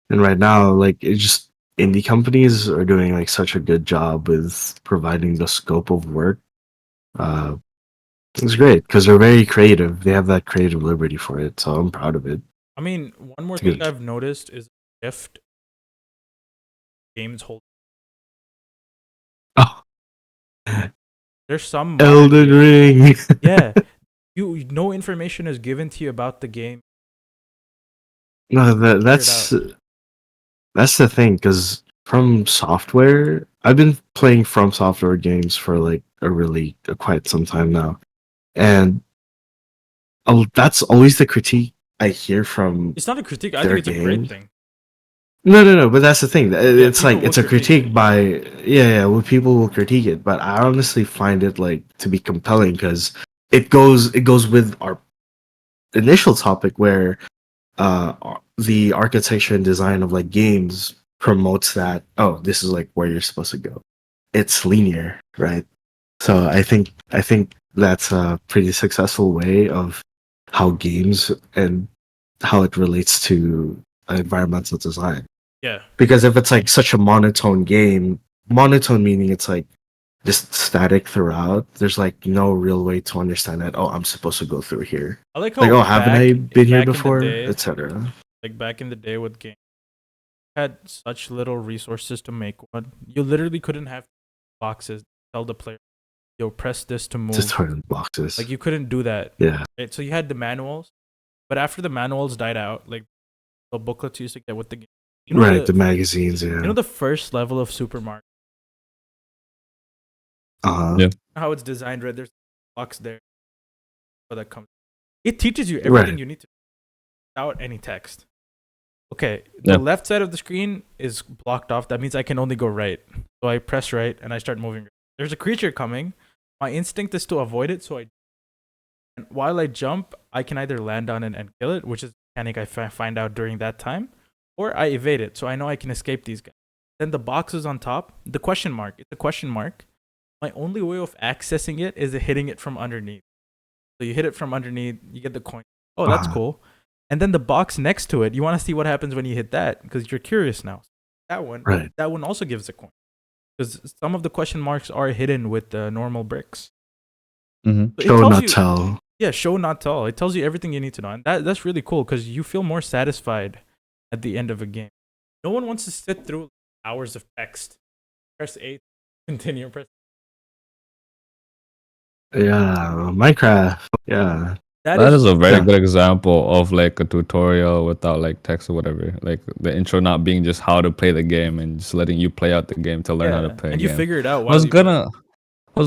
and right now, like, it's just indie companies are doing like such a good job with providing the scope of work. Uh, it's great because they're very creative. They have that creative liberty for it, so I'm proud of it. I mean, one more It's thing good. I've noticed is a shift games hold. Oh, There's some modern Elden games- Ring. Yeah, no information is given to you about the game. No, Figure it that's the thing because from software, I've been playing from software games for like quite some time now, and that's always the critique I hear from It's not a critique. I their think it's a great games. thing. No, but that's the thing. It's people like will it's a critique critique by yeah, well, people will critique it, but I honestly find it like to be compelling because it goes with our initial topic where the architecture and design of like games promotes that this is like where you're supposed to go. It's linear, right? So I think that's a pretty successful way of how games and how it relates to environmental design. Yeah. Because if it's like such a monotone game, monotone meaning it's like just static throughout, there's like no real way to understand that, I'm supposed to go through here. I like how Like, haven't I been here back in the before? day, Etc. like back in the day with games, had such little resources to make one. You literally couldn't have boxes tell the player, yo, press this to move. Just turn boxes. Like you couldn't do that. Yeah. Right? So you had the manuals, but after the manuals died out, like the booklets you used to get with the game. You know Right, the magazines, yeah. You know the first level of Super Mario, Yeah. how it's designed, right? There's a box there that comes. It teaches you everything you need to without any text. Okay, the left side of the screen is blocked off. That means I can only go right. So I press right and I start moving. There's a creature coming. My instinct is to avoid it. And while I jump, I can either land on it and kill it, which is a mechanic I find out during that time, or I evade it. So I know I can escape these guys. Then the box is on top. The question mark. It's a question mark. My only way of accessing it is hitting it from underneath. So you hit it from underneath, you get the coin. Oh, that's cool. And then the box next to it, you want to see what happens when you hit that because you're curious now. That one also gives a coin because some of the question marks are hidden with the normal bricks. Mm-hmm. Show not tell. Yeah, show not tell. It tells you everything you need to know, and that's really cool because you feel more satisfied at the end of a game. No one wants to sit through hours of text. Press A, continue. Press. Yeah, Minecraft. Yeah. That is a very good example of like a tutorial without like text or whatever. Like the intro not being just how to play the game and just letting you play out the game to learn how to play. And you figure it out. I was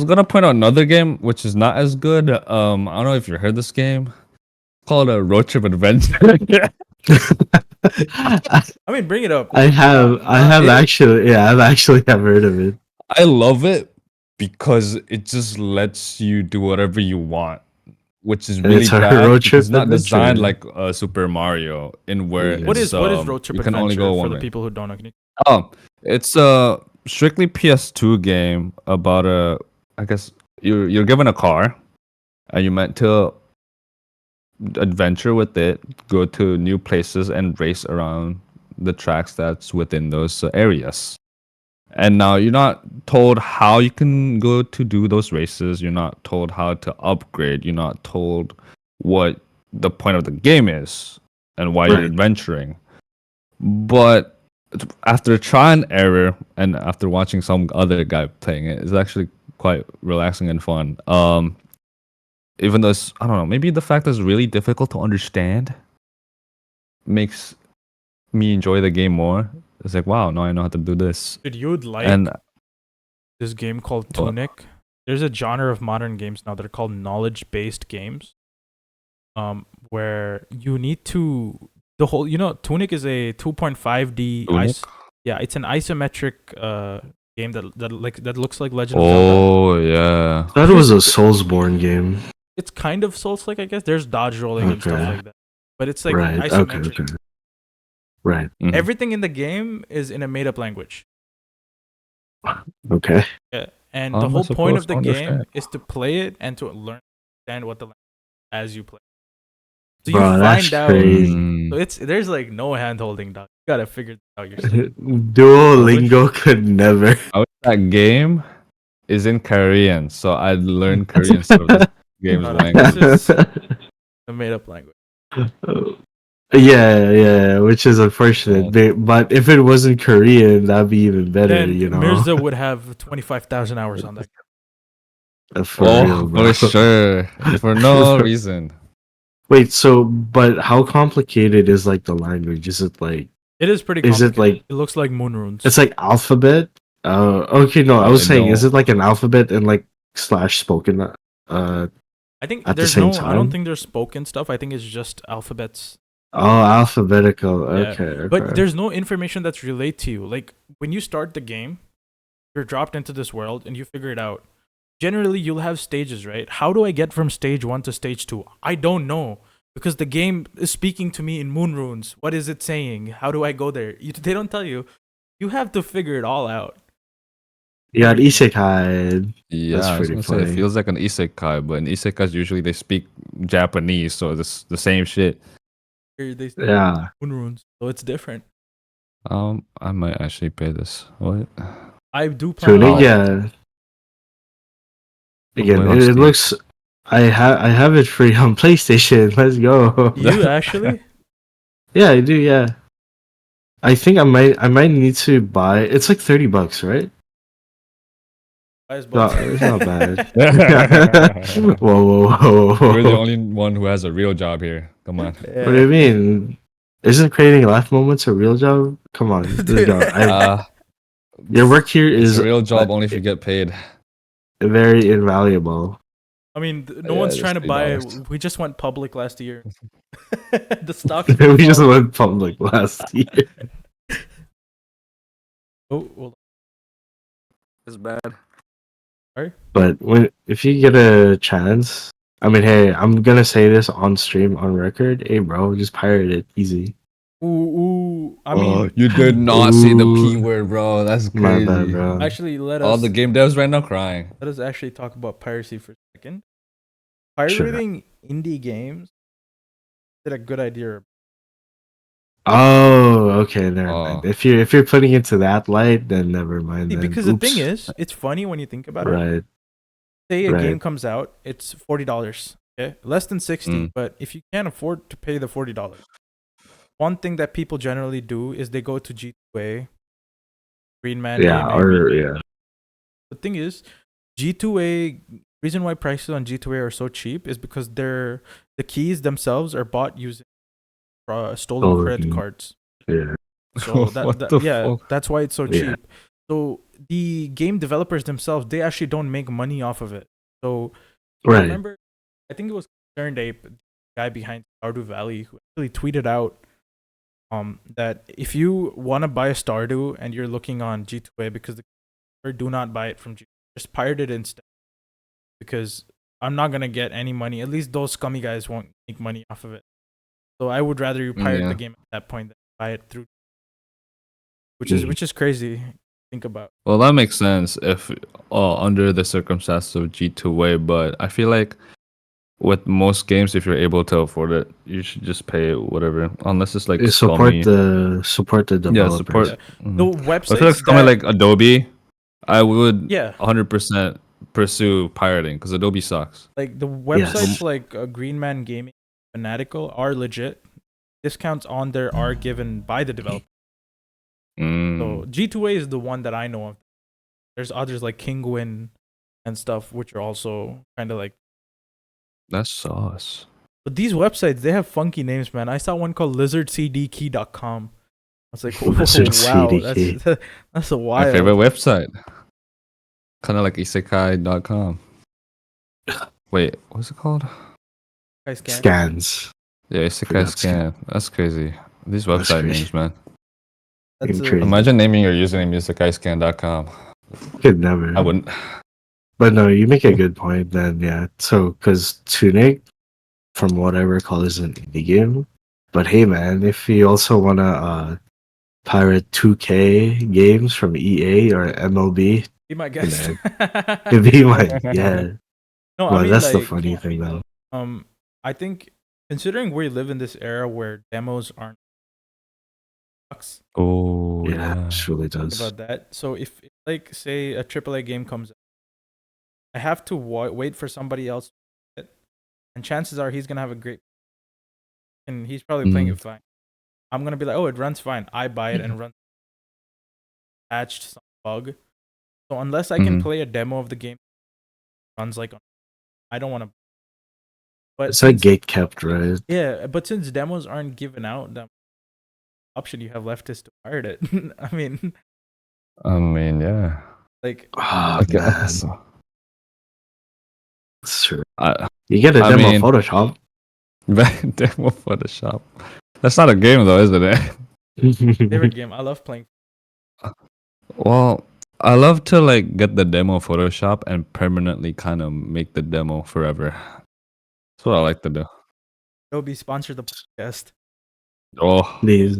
gonna point out another game which is not as good. I don't know if you heard this game. It's called a Road Trip Adventure. I mean, bring it up. I have actually heard of it. I love it because it just lets you do whatever you want, which is really bad. It's not designed like Super Mario, in where what is Road Trip you can Adventure only go for one the way. people who don't know? It's a strictly PS2 game about I guess you're given a car, and you're meant to adventure with it, go to new places, and race around the tracks that's within those areas. And now you're not told how you can go to do those races. You're not told how to upgrade. You're not told what the point of the game is and why you're adventuring. But after try and error and after watching some other guy playing it, it's actually quite relaxing and fun. Even though I don't know, maybe the fact that it's really difficult to understand makes me enjoy the game more. It's like, wow, now I know how to do this. Dude, you'd like this game called Tunic. There's a genre of modern games now that are called knowledge-based games, where you need to the whole, Tunic is a 2.5D Tunic? yeah, it's an isometric game that looks like Legend of Zelda. Oh yeah. That was a Soulsborne game. It's kind of Souls-like, I guess. There's dodge rolling and stuff Okay. like that, but it's like Right. Okay. isometric. Okay. Right. Mhm. Everything in the game is in a made-up language. Okay. Yeah, and How the am I whole point of supposed the to game understand? is to play it and to understand what the language is as you play. So you Bro, that's find out. crazy. So there's like no hand holding, dog. You gotta figure this out yourself. Duolingo could never. I wish that game is in Korean, so I'd learn Korean instead of this game's No, language. this is a made-up language. Yeah, which is unfortunate. But if it wasn't Korean, that'd be even better, Then you know. Mirza would have 25,000 hours on that. For real, bro. For sure. For no reason. Wait, so but how complicated is like the language? Is it like It is pretty Is it complicated. like- It looks like moon runes. it's like alphabet? Okay, no, I was I saying, is don't- it like an alphabet and like slash spoken? I think at the there's same no. I don't time? think there's spoken stuff. I think it's just alphabets. Oh, alphabetical. Yeah, Okay, But okay. there's no information that's relayed to you. Like when you start the game, you're dropped into this world and you figure it out. Generally, you'll have stages, right? How do I get from stage 1 to stage 2? I don't know because the game is speaking to me in moon runes. What is it saying? How do I go there? They don't tell you. You have to figure it all out. You got isekai. Yeah, That's I was pretty gonna say it funny. feels like an isekai, but in isekais usually they speak Japanese, so it's the same shit. Here they say Yeah. moon runes, so it's different. I might actually pay this. What? I do plan Tunic, on yeah. Again, Play on it Steam. looks. I have it free on PlayStation. Let's go. You actually? Yeah, I do. Yeah. I think I might need to buy. It's like $30, right? Guys, No, both. it's not bad. Whoa. We're the only one who has a real job here. Come on. What do you mean? Isn't creating laugh moments a real job? Come on, let's Dude. go. Uh, Your work here it's is a real job only if you get paid. very invaluable. I mean, no Yeah, one's just trying to buy. $3. We just went public last year. The stock. We just went public last year. Oh, well, It's bad. But if you get a chance, I mean, hey, I'm gonna say this on stream, on record. Hey, bro, just pirate it, easy. ooh. I mean, you did not say the P Ooh. word, bro. That's My crazy. bad, bro. actually, All the game devs right now crying. let us actually talk about piracy for a second. Sure. Pirating indie games is a good idea. Oh, okay, never Oh. mind. If you're putting it to that light, then never mind. See, Then. because the Oops. thing is, it's funny when you think about it. right? Say a Right. game comes out, it's $40. Okay, less than 60. Mm. But if you can't afford to pay the $40, one thing that people generally do is they go to G2A, Green Man. Yeah, maybe. or yeah, The thing is, G2A. Reason why prices on G2A are so cheap is because the keys themselves are bought using stolen Stolen credit key. cards. yeah. So What the fuck? that's why it's so Yeah. cheap. So the game developers themselves, they actually don't make money off of it. So I Right. remember, I think it was Turned Ape, the guy behind Stardew Valley, who actually tweeted out that if you want to buy a Stardew and you're looking on G2A because do not buy it from G2A, just pirate it instead. Because I'm not gonna get any money. At least those scummy guys won't make money off of it. So I would rather you pirate Yeah. the game at that point than buy it through. Which Mhm. is crazy. to Think about. Well, that makes sense if under the circumstances of G2A, but I feel like with most games, if you're able to afford it, you should just pay whatever, unless it's like Support scummy. the developers. Yeah, support. The Mhm. websites I feel like something that- like Adobe, I would yeah, 100% pursue pirating because Adobe sucks. like the websites like Green Man Gaming, Fanatical are legit. Discounts on there are given by the developer. Mm. So G2A is the one that I know of. There's others like Kingwin and stuff, which are also kind of like. That's sauce. But these websites, they have funky names, man. I saw one called lizardcdkey.com. I was like, wow, LizardCDK. that's a My wild. favorite website. Kind of like isekai.com. Wait, what's it called? Guys, Scans. Yeah, Isekai Forgot Scan. That's crazy. These That's website crazy. names, man. That's Crazy. Imagine naming your username isekaiscan.com. Could never. I wouldn't. But no, you make a good point. Then yeah. So because Tunic, from what I recall, is an indie game. But hey, man, if you also wanna pirate 2K games from EA or MLB, be my guest. it'd be my yeah. No, I Well, mean that's the like funny thing though. I think considering we live in this era where demos aren't sucks Oh Yeah, yeah. it surely does. about that. So if like say a AAA game comes out, I have to wait for somebody else to play it, and chances are he's gonna have a great and he's probably playing it fine. I'm gonna be like, oh, it runs fine. I buy it and run patched some bug. So unless I can Mhm. play a demo of the game, runs like I don't want to. But It's like since gate kept, right? yeah, but since demos aren't given out, the option you have left is to pirate it. I mean, yeah. Like Oh I man, guess. that's true. I You get a I demo mean, Photoshop. demo Photoshop. That's not a game though, isn't it? favorite game. I love playing. Well, I love to like get the demo Photoshop and permanently kind of make the demo forever. That's what I like to do. It'll be sponsored the podcast. Oh, These,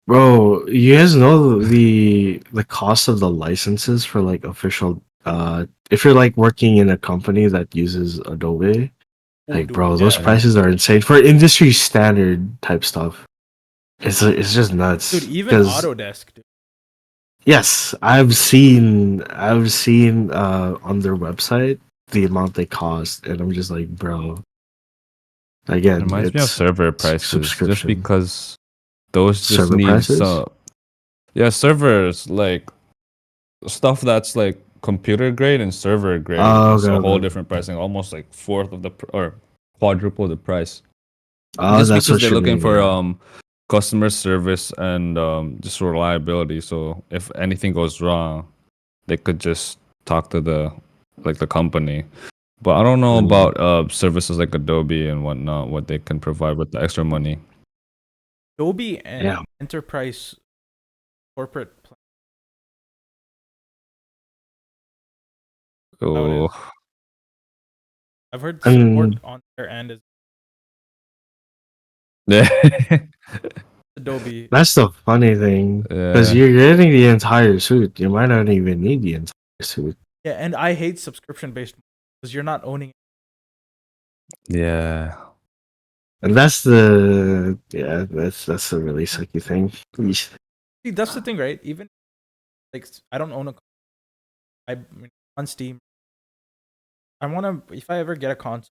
bro, you guys know the cost of the licenses for like official. If you're like working in a company that uses Adobe, Oh, like dude, bro, those yeah. prices are insane for industry standard type stuff. It's just nuts. Dude, even 'Cause- Autodesk, dude. Yes, I've seen on their website the amount they cost, and I'm just like, bro. it Again, reminds me of it's server prices just subscription. because those just Server need prices? some. Yeah, servers like stuff that's like computer grade and server grade Oh, is a okay, whole okay. different pricing, almost like fourth of the or quadruple the price. Oh, Just that's because what they're you looking mean. for Yeah. customer service and just reliability. So if anything goes wrong, they could just talk to the company. But I don't know about services like Adobe and whatnot, what they can provide with the extra money. Adobe and Yeah. enterprise corporate plan. How it is. Oh, I've heard And support on their end is yeah, Adobe. that's the funny thing, because yeah, you're getting the entire suit. You might not even need the entire suit. Yeah, and I hate subscription based because you're not owning it. yeah. And that's a really sucky thing. Yeesh. See, that's the thing, right? Even like I don't own a on Steam. I want to if I ever get a console,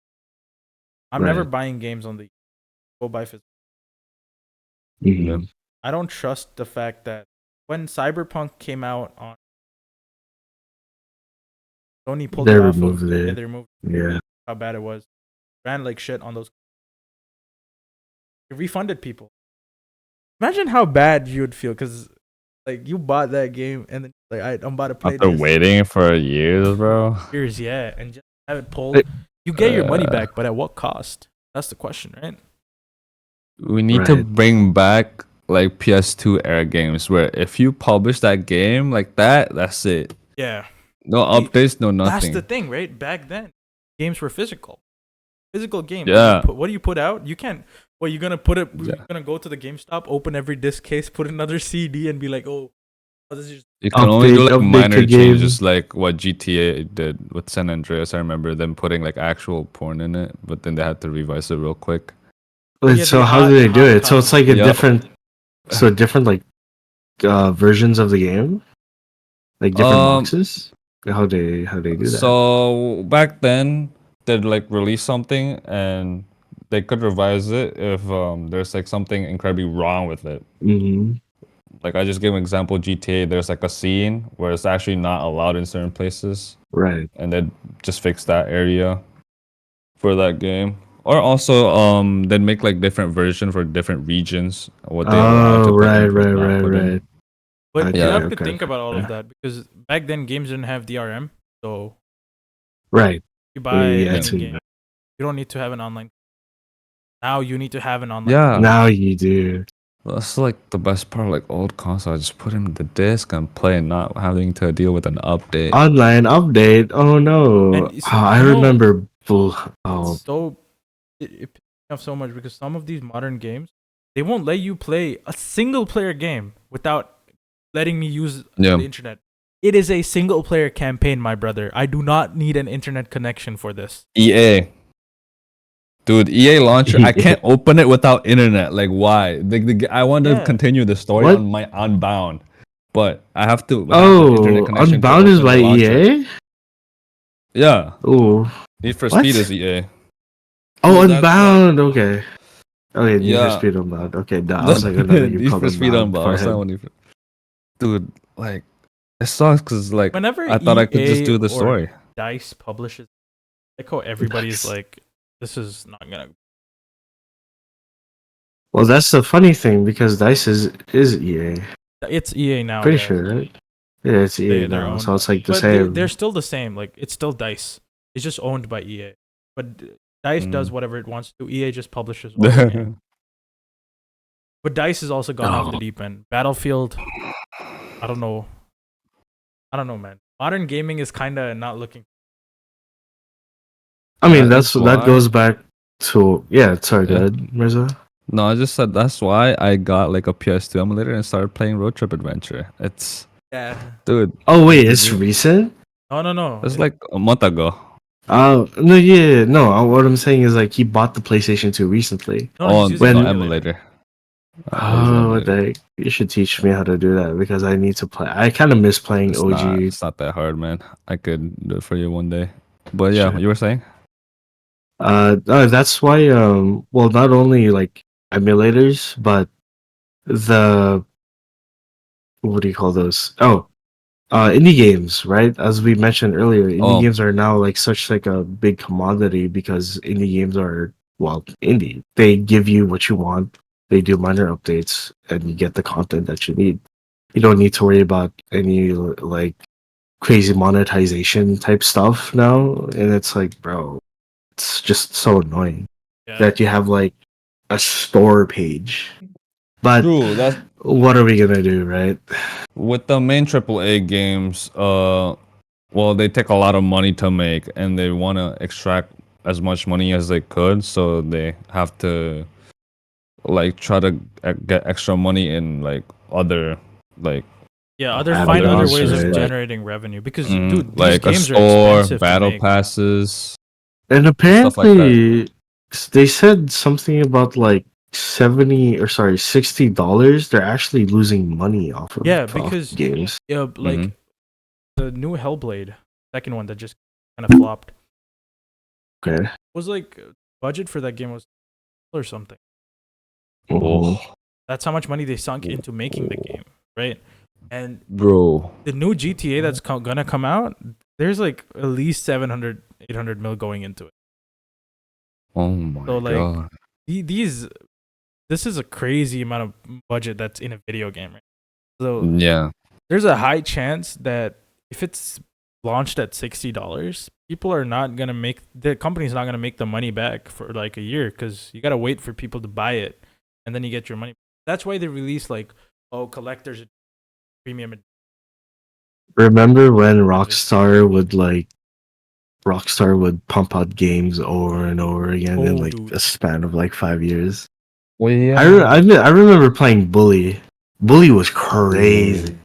I'm never Right. buying games on the go buy physical. Mhm. I don't trust the fact that when Cyberpunk came out on Sony pulled They it off removed of it. they removed Yeah. how bad it was. Ran like shit on those. It refunded people. Imagine how bad you would feel because like you bought that game and then like I'm about to play After this waiting for years, bro. years, yeah, and just have it pulled. You get your money back, but at what cost? That's the question, right? We need to Right. bring back like PS2 era games where if you publish that game like that, that's it. Yeah. No See, updates, no That's nothing. the thing, right? Back then, games were physical. Physical game. Yeah. What do you put out? You can't. Well, you're gonna put it. You're Yeah. gonna go to the GameStop, open every disc case, put another CD, and be like, "Oh, this is just You can only do like Update minor the game. changes like what GTA did with San Andreas. I remember them putting like actual porn in it, but then they had to revise it real quick. Wait, Yeah, so the how do they do hot it? So it's like a Yup. different like versions of the game, like different boxes. How they do that? So back then they'd like release something and they could revise it if there's like something incredibly wrong with it. Hmm. Like I just gave an example, GTA, there's like a scene where it's actually not allowed in certain places, Right. and then just fix that area for that game. Or also they'd make like different version for different regions, what they allow to Oh, put right, in versus right, not right, put in. right. But Okay, you have to okay, think about all okay. of that because back then games didn't have DRM, so Right. you buy Yeah, any it's in game, you don't need to have an online. Now you need to have an online. Yeah. Now you do. That's like the best part. Like old console, I just put in the disc and play, and not having to deal with an update. Online update. Oh no. And I remember. Oh, So it pisses me off so much because some of these modern games, they won't let you play a single player game without letting me use Yeah. the internet. It is a single player campaign, my brother. I do not need an internet connection for this. EA. Dude, EA launcher. I can't open it without internet. Like, why? I want to continue the story What? on my Unbound, but I have to have an Oh, internet connection. to Unbound is open by the launcher. EA. Yeah. Oh, Need for What? Speed is EA. oh, Dude, that's Unbound. Okay. Okay, Need for Yeah. Speed Unbound. Okay, I was like, another you Need called for Speed Unbound. Unbound. Forehead. Dude, like, it sucks because like Whenever I thought I could just EA do the or story. DICE publishes, like how everybody's Nice. like, this is not gonna. Well, that's the funny thing because Dice is EA. It's EA now. Pretty yeah. sure, right? Yeah, it's EA They're now, owned so it's like the but same. they're still the same. Like it's still DICE. It's just owned by EA. But DICE does whatever it wants to. EA just publishes all the games. But DICE has also gone off the deep end. Battlefield, I don't know. I don't know, man. Modern gaming is kind of not looking. I mean, That is that why- goes back to sorry, go Yeah. ahead, Mirza. No, I just said that's why I got like a PS2 emulator and started playing Road Trip Adventure. It's Yeah. dude, Oh wait, it's recent. No. it's like a month ago. No, yeah, no. What I'm saying is like he bought the PlayStation 2 recently. No, he's using when- an emulator. Oh, what the heck? You should teach me how to do that because I need to play. I kind of miss playing It's OG. it's not that hard, man. I could do it for you one day. But yeah, Shit. you were saying? That's why. Well, not only like emulators, but the what do you call those? Oh, indie games, right? As we mentioned earlier, indie Oh. games are now like such like a big commodity because indie games are indie. They give you what you want. They do minor updates, and you get the content that you need. You don't need to worry about any like crazy monetization type stuff now. And it's like, bro, it's just so annoying Yeah. that you have like a store page. But True, that's what are we gonna do, right? with the main AAA games, well, they take a lot of money to make and they want to extract as much money as they could, so they have to like try to get extra money in like other like Yeah, Add find other ons, ways of right? generating revenue because dude, these like a games are store, expensive to battle make. passes. And Stuff like apparently they said something about like $60. They're actually losing money off of Yeah, because games. yeah, like Mhm. the new Hellblade, second one that just kind of flopped, Okay. was like budget for that game was or something. Mhm. That's how much money they sunk into making the game, right? And Bro. the new GTA that's gonna come out, there's like at least 700, 800 mil going into it. Oh my So, like, god. This is a crazy amount of budget that's in a video game, right? So Yeah. there's a high chance that if it's launched at $60, people are not gonna make the company's not gonna make the money back for like a year because you gotta wait for people to buy it and then you get your money. That's why they release like collectors premium. Remember when Rockstar would pump out games over and over again in like Dude. a span of like 5 years? Well, yeah. I remember playing Bully. Bully was crazy.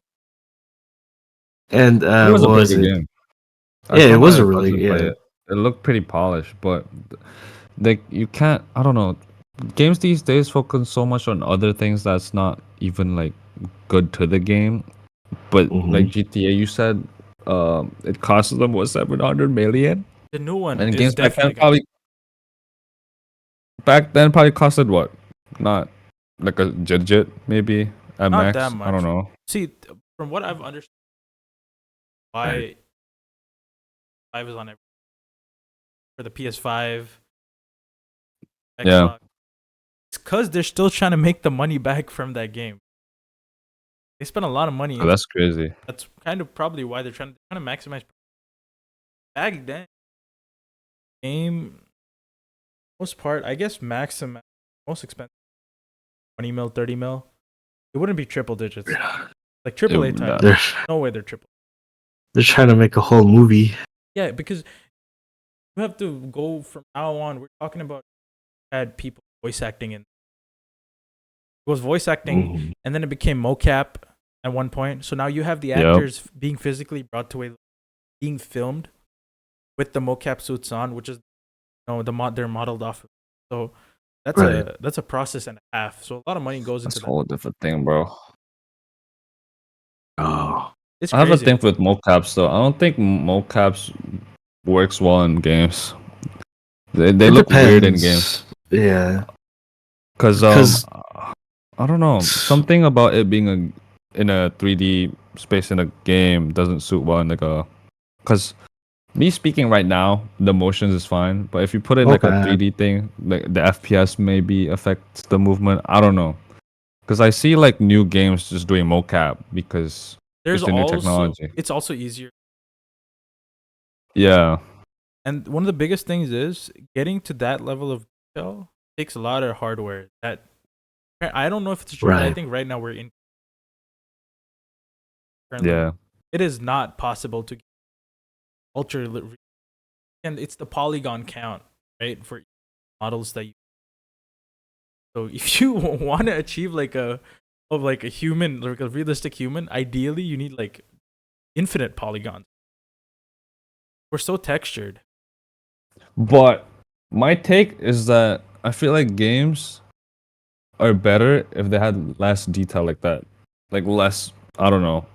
And It was what a was pretty it? good game. Yeah, it was my a really cousin play yeah. it. It looked pretty polished, but you can't. I don't know. Games these days focus so much on other things that's not even like good to the game. But like GTA, you said, it costs them what 700 million, The new one and is games definitely back then probably costed what, not like a digit maybe at Not max. that I don't much. know. See, from what I've understood, why I was on it for the PS5. Xbox, Yeah. it's because they're still trying to make the money back from that game. They spent a lot of money. Oh, that's crazy. That's kind of probably why they're trying to maximize. Back then, game most part, I guess maximum most expensive, 20 mil, 30 mil. It wouldn't be triple digits. Like It AAA would titles. not. They're No way they're triple. they're trying to make a whole movie. Yeah, because you have to go from now on. We're talking about had people voice acting in. It was voice acting, Mhm. and then it became mocap at one point. So now you have the Yep. actors being physically brought to a being filmed with the mocap suits on, which is they're modeled off of. So Right. that's a process and a half. So a lot of money goes That's into a that. whole different thing, bro. Oh, It's I have a crazy. thing with mocaps though. I don't think mocaps works well in games. They it look weird in games. depends. Yeah, Cause because I don't know, something about it being in a 3D space in a game doesn't suit well in like a. Cause me speaking right now, the motions is fine, but if you put in like a mocap. 3D thing, like the FPS maybe affects the movement. I don't know. Cause I see like new games just doing mocap because There's it's the new also technology. it's also easier. Yeah, And one of the biggest things is getting to that level of detail takes a lot of hardware. That I don't know if it's true, but I Right. think right now we're in currently. yeah. It is not possible to get and it's the polygon count, right? For models that you so if you want to achieve like a human, like a realistic human, ideally you need like infinite polygons. We're so textured. But my take is that I feel like games are better if they had less detail like that, like less. I don't know,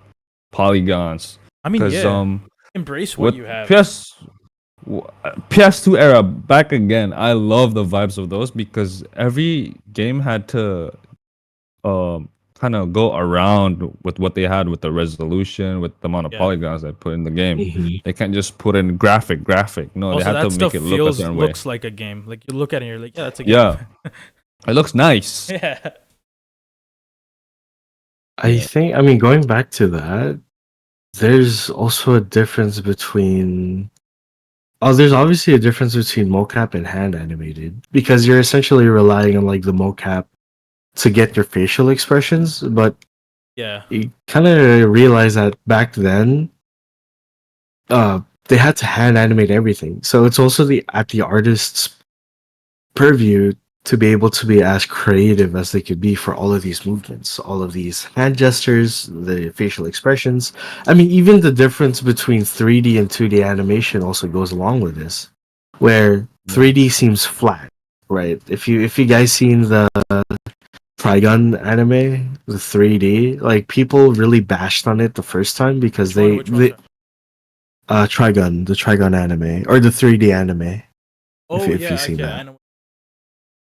polygons. I mean, Because yeah, embrace what with you have. PS2 era back again, I love the vibes of those because every game had to kind of go around with what they had with the resolution, with the amount of Yeah. polygons they put in the game. Mhm. They can't just put in graphic. No, they Also, had to that stuff make it look a certain way. looks like a game. Like you look at it, and you're like, yeah, that's a game. Yeah, it looks nice. Yeah. I think. I mean, going back to that, there's also a difference between. Oh, there's obviously a difference between mocap and hand animated because you're essentially relying on like the mocap to get your facial expressions, but Yeah. you kind of realize that back then, they had to hand animate everything. So it's also at the artist's purview to be able to be as creative as they could be for all of these movements, all of these hand gestures, the facial expressions. I mean, even the difference between 3D and 2D animation also goes along with this, where 3D seems flat, right? If you guys seen the Trigun anime, the 3D, like people really bashed on it the first time because Which one? Which one? they Trigun, the Trigun anime or the 3D anime. Oh If you've yeah, seen okay, that. I know.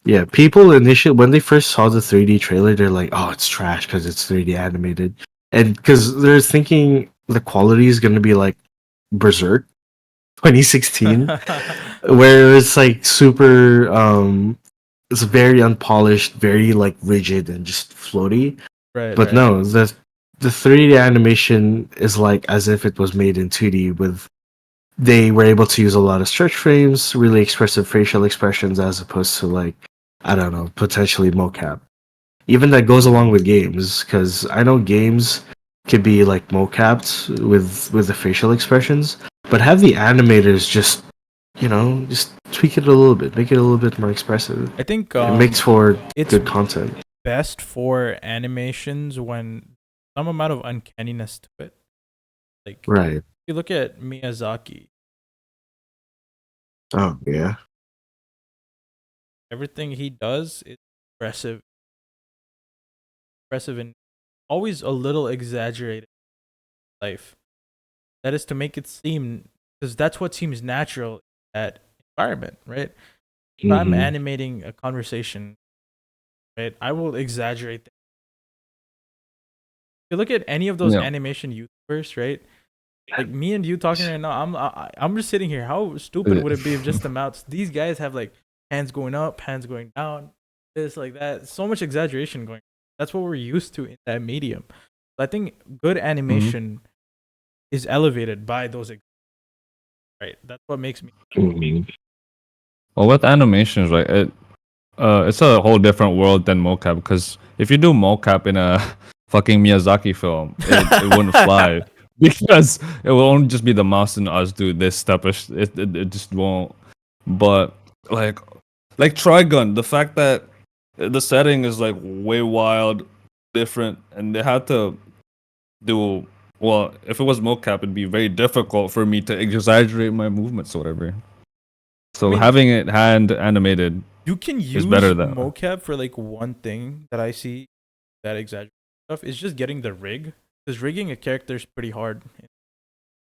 Yeah, people initially when they first saw the 3D trailer, they're like, "Oh, it's trash because it's 3D animated," and because they're thinking the quality is gonna be like Berserk 2016, where it's like super, it's very unpolished, very like rigid and just floaty. Right, But right. no, the 3D animation is like as if it was made in 2D with they were able to use a lot of stretch frames, really expressive facial expressions, as opposed to like I don't know, potentially mocap. Even that goes along with games because I know games could be like mocapped with the facial expressions, but have the animators just just tweak it a little bit, make it a little bit more expressive. I think It makes for it's good content. best for animations when some amount of uncanniness to it. Like Right. if you look at Miyazaki, Oh yeah. everything he does is expressive, and always a little exaggerated in life. That is to make it seem because that's what seems natural in that environment, right? If I'm Mhm. animating a conversation, right, I will exaggerate things. If you look at any of those Yeah. animation YouTubers, right? Like me and you talking right now, I'm just sitting here. How stupid would it be if just the mouths? These guys have like hands going up, hands going down, this like that. So much exaggeration going. That's what we're used to in that medium. I think good animation is elevated by those. Right. That's what makes me. Mhm. Well, with animations, right? It's a whole different world than mocap because if you do mocap in a fucking Miyazaki film, it wouldn't fly because it will only just be the mouse and us do this step. It just won't. But like like Trigun, the fact that the setting is like way wild, different, and they had to do well. If it was mocap, it'd be very difficult for me to exaggerate my movements or whatever. I So mean, having it hand animated you can use is better than. mocap for like one thing that I see that exaggerates stuff is just getting the rig. Because rigging a character is pretty hard.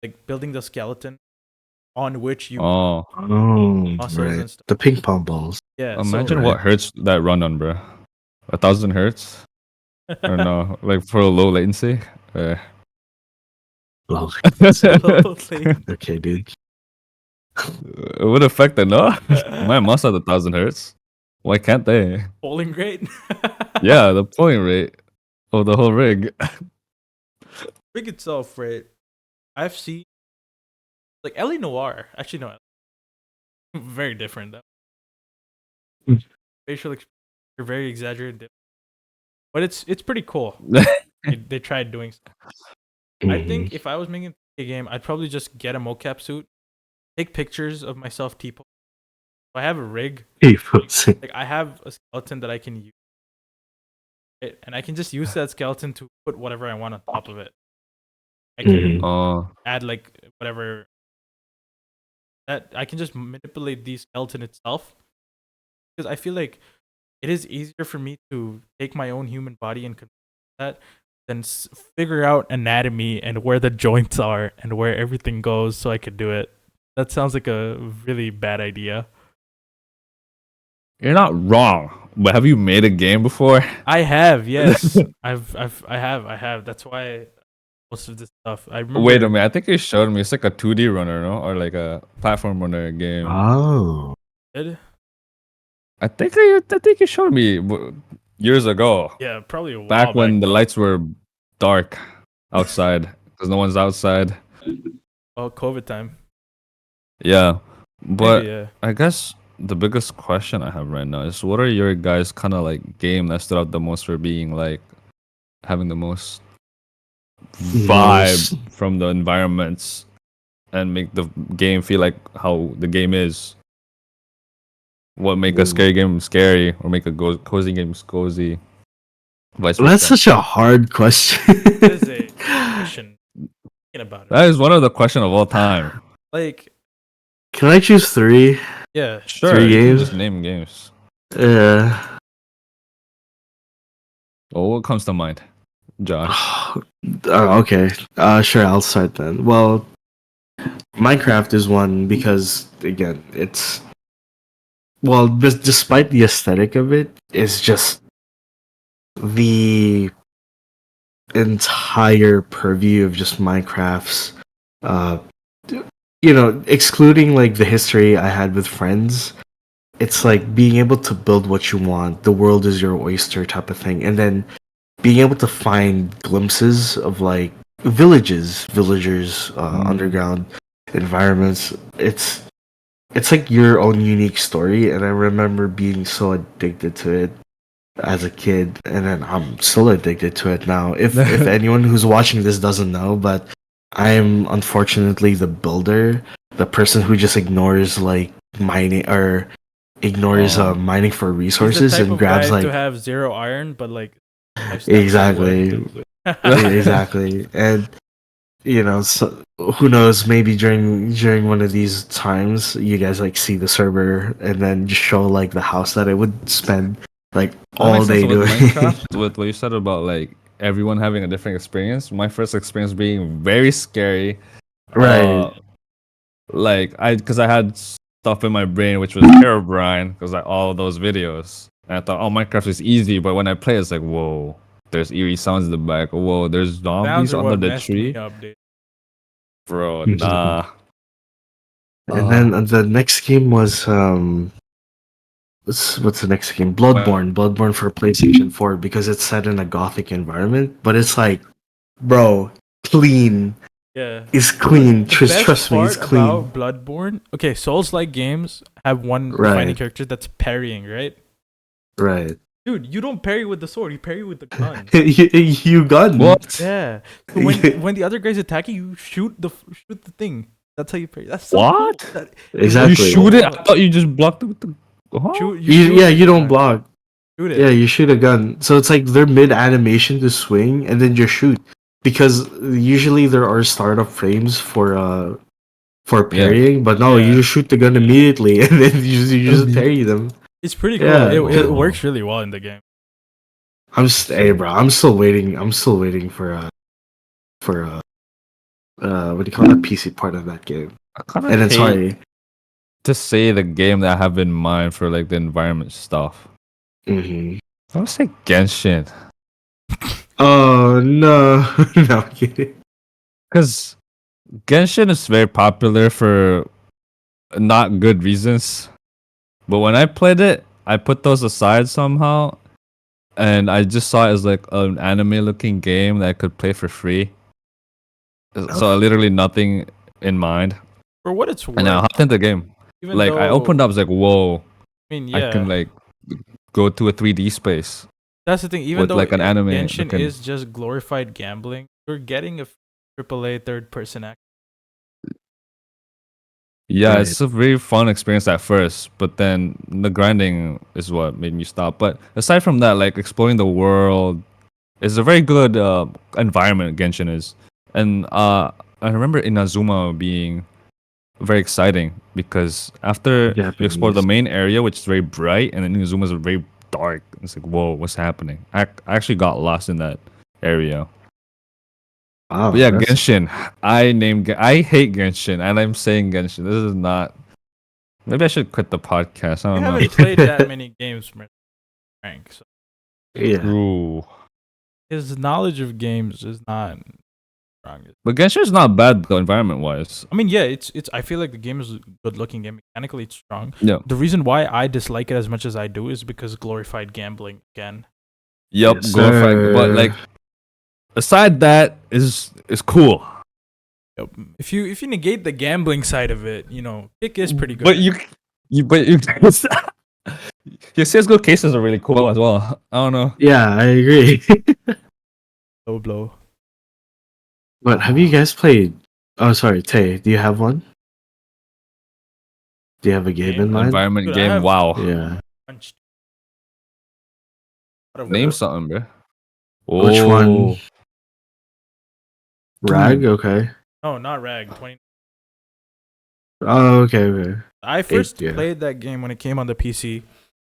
Like building the skeleton on which you Oh, Oh, muscles right. and stuff. The ping pong balls. Yeah. imagine Right. what hertz that run on, bro. 1,000 hertz or no? Like for a low latency. Uh, Lol. Slowly. Okay, dude. it would affect it, no? My mouse at 1,000 hertz. Why can't they? Polling rate. Yeah, the polling rate of the whole rig. Rig itself, right? I've seen like Ellie Noir. Actually, no, very different though. Mm. Facial expressions are very exaggerated, but it's pretty cool. They tried doing stuff. I think if I was making a game, I'd probably just get a mocap suit, take pictures of myself T-pose. If I have a rig, Mhm. like I have a skeleton that I can use, right? And I can just use that skeleton to put whatever I want on top of it. I can Mhm. Oh, add like whatever that I can just manipulate the skeleton itself because I feel like it is easier for me to take my own human body and control that than figure out anatomy and where the joints are and where everything goes so I could do it. That sounds like a really bad idea. you're not wrong. But have you made a game before? I have, yes. I have. That's why most of this stuff. I remember Wait a minute. I think you showed me. It's like a 2D runner, no? Or like a platform runner game. Oh. I think you showed me years ago. Yeah, probably a while Back when the though. lights were dark outside because no one's outside. Oh, COVID time. Yeah. But Maybe, yeah. I guess the biggest question I have right now is what are your guys kind of like game that stood out the most for being like having the most vibe from the environments and make the game feel like how the game is? What make a scary game scary or make a cozy game cozy? Vice versa. That's such a hard question. That is a question. Thinking about it. That is one of the question of all time. Like, Can I choose three? yeah. Sure, Three you can games? just name games. Yeah. Oh, what comes to mind, Josh? Okay. Sure, I'll start then. Well, Minecraft is one because again, it's well, despite the aesthetic of it, it's just the entire purview of just Minecraft's uh excluding like the history I had with friends, it's like being able to build what you want, the world is your oyster type of thing, and then being able to find glimpses of like villagers, underground environments. It's like your own unique story, and I remember being so addicted to it as a kid, and then I'm still addicted to it now. If anyone who's watching this doesn't know, but I'm unfortunately the builder, the person who just ignores like mining or ignores mining for He's the resources type and of grabs guy like to have 0 iron, but like 5 steps exactly away. exactly, and so who knows, maybe during one of these times you guys like see the server and then just show like the house that I would spend like That all makes sense day with doing. Minecraft. With what you said about like everyone having a different experience. My first experience being very scary. Right. Like because I had stuff in my brain which was Herobrine because like all those videos. And I thought, oh, Minecraft is easy, but when I play, it's like, whoa, there's eerie sounds in the back. Whoa, there's Sounds zombies are under what the messed tree. me up, dude. Bro, nah. And then the next game was what's the next game? Bloodborne for PlayStation 4 because it's set in a gothic environment, but it's like, bro, clean. Yeah. It's clean. The best Trust me, it's part clean. about Bloodborne. Okay, Souls-like games have one Right. defining character that's parrying, right? Right. Dude, you don't parry with the sword. You parry with the gun. You gun. What? Yeah. So when the other guy's attacking, you shoot the thing. That's how you parry. That's so What? cool. That, Exactly. You shoot it? I thought you just blocked it with the. Huh? Shoot, Yeah, shoot you the don't gun. block. Shoot it. Yeah, you shoot a gun. So it's like they're mid animation to swing and then you shoot. Because usually there are startup frames for parrying, but no, Yeah. you just shoot the gun immediately and then you just parry them. It's pretty cool. Yeah, It Whoa. works really well in the game. Hey bro, I'm still waiting. I'm still waiting for what do you call the PC part of that game? I kind And of then hate sorry. to say the game that I have in mind for like the environment stuff. Hmm. I would say Genshin. Oh no, no I'm kidding. Because Genshin is very popular for not good reasons. But when I played it, I put those aside somehow. And I just saw it as like an anime looking game that I could play for free. So literally nothing in mind. For what it's worth. And I hopped into the game. Even Like I opened though- up, I was like, whoa, I mean, I yeah. can like go to a 3D space. That's the thing. Even with, though like, an anime Genshin looking- is just glorified gambling, you're getting a AAA third person act. Yeah, Right. it's a very fun experience at first, but then the grinding is what made me stop. But aside from that, like exploring the world is a very good environment. Genshin is, and I remember Inazuma being very exciting because after you explore the Japanese. main area, which is very bright, and then Inazuma is very dark. It's like, whoa, what's happening? I actually got lost in that area. Wow, But yeah, that's- Genshin. I hate Genshin, and I'm saying Genshin. This is not. Maybe I should quit the podcast. I I don't know. haven't played that many games, Frank. So yeah. Ooh. his knowledge of games is not strong. But Genshin is not bad though, environment wise. I mean, yeah, it's. I feel like the game is a good looking game. Mechanically, it's strong. Yeah. The reason why I dislike it as much as I do is because glorified gambling again. Yep. Yes, Glorified. But sir. like, aside that is cool. Yep. If you negate the gambling side of it, Kick is pretty good. But you your CS:GO cases are really cool as well. I don't know. Yeah, I agree. Low blow. But have you guys played? Oh, sorry, Tay. Do you have one? Do you have a game in mind? Environment Dude, I game. have- Wow. Yeah. Punched. Out of Name order. something, bro. Which Oh. one? Rag. Okay. No, not Rag. 20. Oh, okay. Okay. I first yeah. played that game when it came on the PC.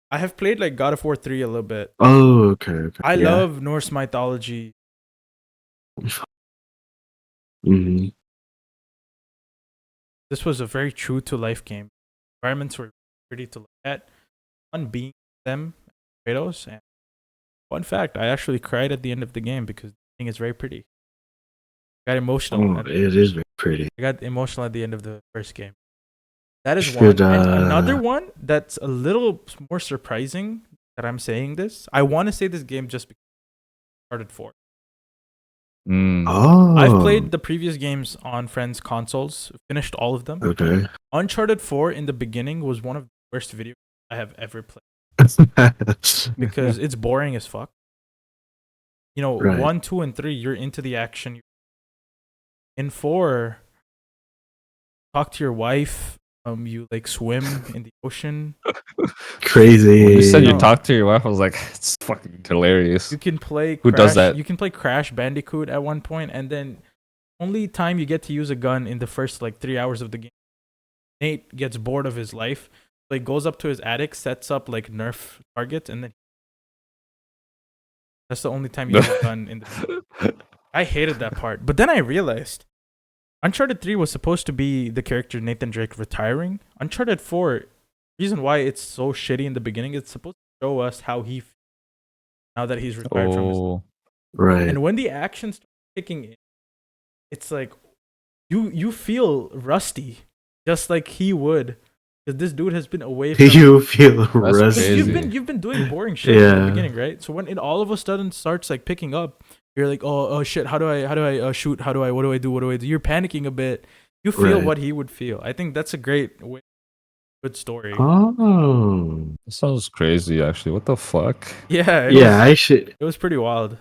I have played like God of War 3 a little bit. Oh, okay. Okay. I yeah. love Norse mythology. Mhm. This was a very true to life game. Environments were pretty to look at. Fun being them, Kratos. And fun fact, I actually cried at the end of the game because the thing is very pretty. I got emotional. Oh, it is very pretty. I got emotional at the end of the first game. That is Should, one. And another one that's a little more surprising that I'm saying this. I want to say this game just because I started 4. Mm. Oh. I've played the previous games on friends' consoles, finished all of them. Okay. Uncharted 4 in the beginning was one of the worst video games I have ever played because it's boring as fuck. Right. 1, 2, and 3, you're into the action. In 4, talk to your wife. You like swim in the ocean. Crazy. When you said you No. talked to your wife, I was like, it's fucking hilarious. You can play. Who does that? You can play Crash Bandicoot at one point, and then only time you get to use a gun in the first like 3 hours of the game. Nate gets bored of his life, so he goes up to his attic, sets up like Nerf targets, and then that's the only time you use a gun in the. I hated that part, but then I realized Uncharted 3 was supposed to be the character Nathan Drake retiring. Uncharted 4, reason why it's so shitty in the beginning, it's supposed to show us how he feels now that he's retired from his. Oh. Right. And when the action starts kicking in, it's like you feel rusty, just like he would, because this dude has been away from. You feel crazy. rusty. You've been doing boring shit in the Yeah. beginning, right? So when it all of a sudden starts like picking up, you're like, oh shit, how do I shoot? What do I do? You're panicking a bit. You feel Right. what he would feel. I think that's a great way good story. Oh. That sounds crazy. Actually, what the fuck? Yeah, Yeah, actually, it was pretty wild.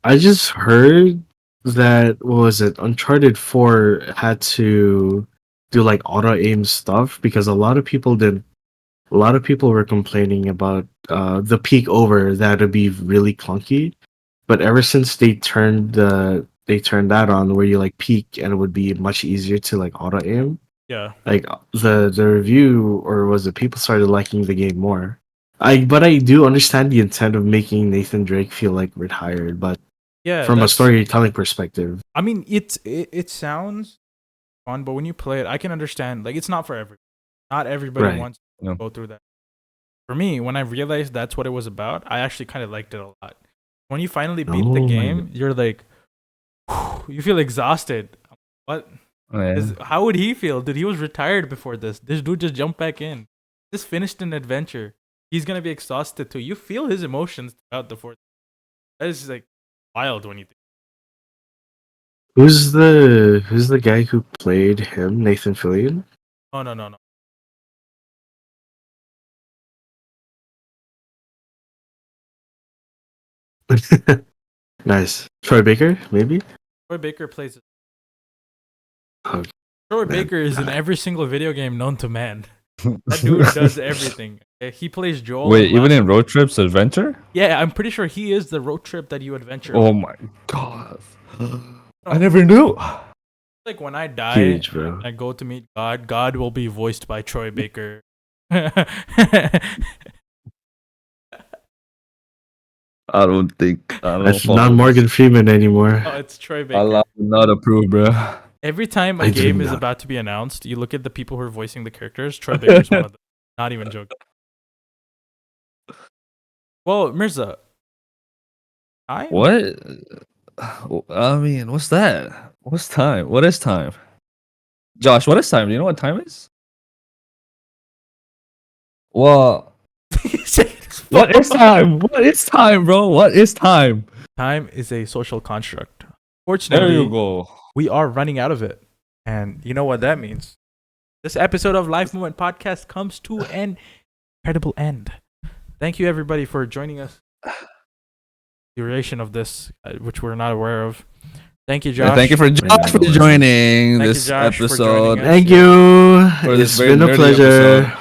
I just heard that what was it? Uncharted 4 had to do like auto aim stuff because a lot of people were complaining about the peek over that would be really clunky. But ever since they turned that on where you like peek and it would be much easier to like auto aim, Yeah. like the review or was it people started liking the game more. I do understand the intent of making Nathan Drake feel like retired, but Yeah, from a that's storytelling perspective, I mean, it sounds fun, but when you play it, I can understand. Like, it's not for everyone. Not everybody right? wants Yeah. to go through that. For me, when I realized that's what it was about, I actually kind of liked it a lot. When you finally beat the Oh my game, you're like, you feel exhausted. What? Yeah. How would he feel? Dude, he was retired before this. This dude just jumped back in. Just finished an adventure. He's gonna be exhausted too. You feel his emotions throughout the fourth. That is like wild when you think. Who's the guy who played him, Nathan Fillion? Oh no no no. Nice. Troy Baker, maybe? Troy Baker plays. Oh, Troy man. Baker is in every single video game known to man. That dude does everything. He plays Joel. Wait, in even Last in of- Road Trips Adventure? Yeah, I'm pretty sure he is the road trip that you adventure. Oh on. my god. I never knew. Like when I die, Huge, bro. I go to meet God. God will be voiced by Troy Baker. I don't think. I don't That's follow not this. Morgan Freeman anymore. Oh, it's Troy Baker. Allah will not approve, bro. Every time a I do game is not. about to be announced, you look at the people who are voicing the characters. Troy Baker's one of them. Not even joking. Well, Mirza, What? I mean, what's that? What's time? What is time? Josh, what is time? Do you know what time is? Well, what is time? What is time, bro? What is time? Time is a social construct. There Fortunately, you go. we are running out of it. And you know what that means. This episode of Life Moment Podcast comes to an incredible end. Thank you, everybody, for joining us. Duration of this, which we're not aware of. Thank you, Josh. Yeah, thank you for Josh for joining Thank you, this Josh, for episode. joining us. Thank you. For this It's very been a nerdy pleasure. episode.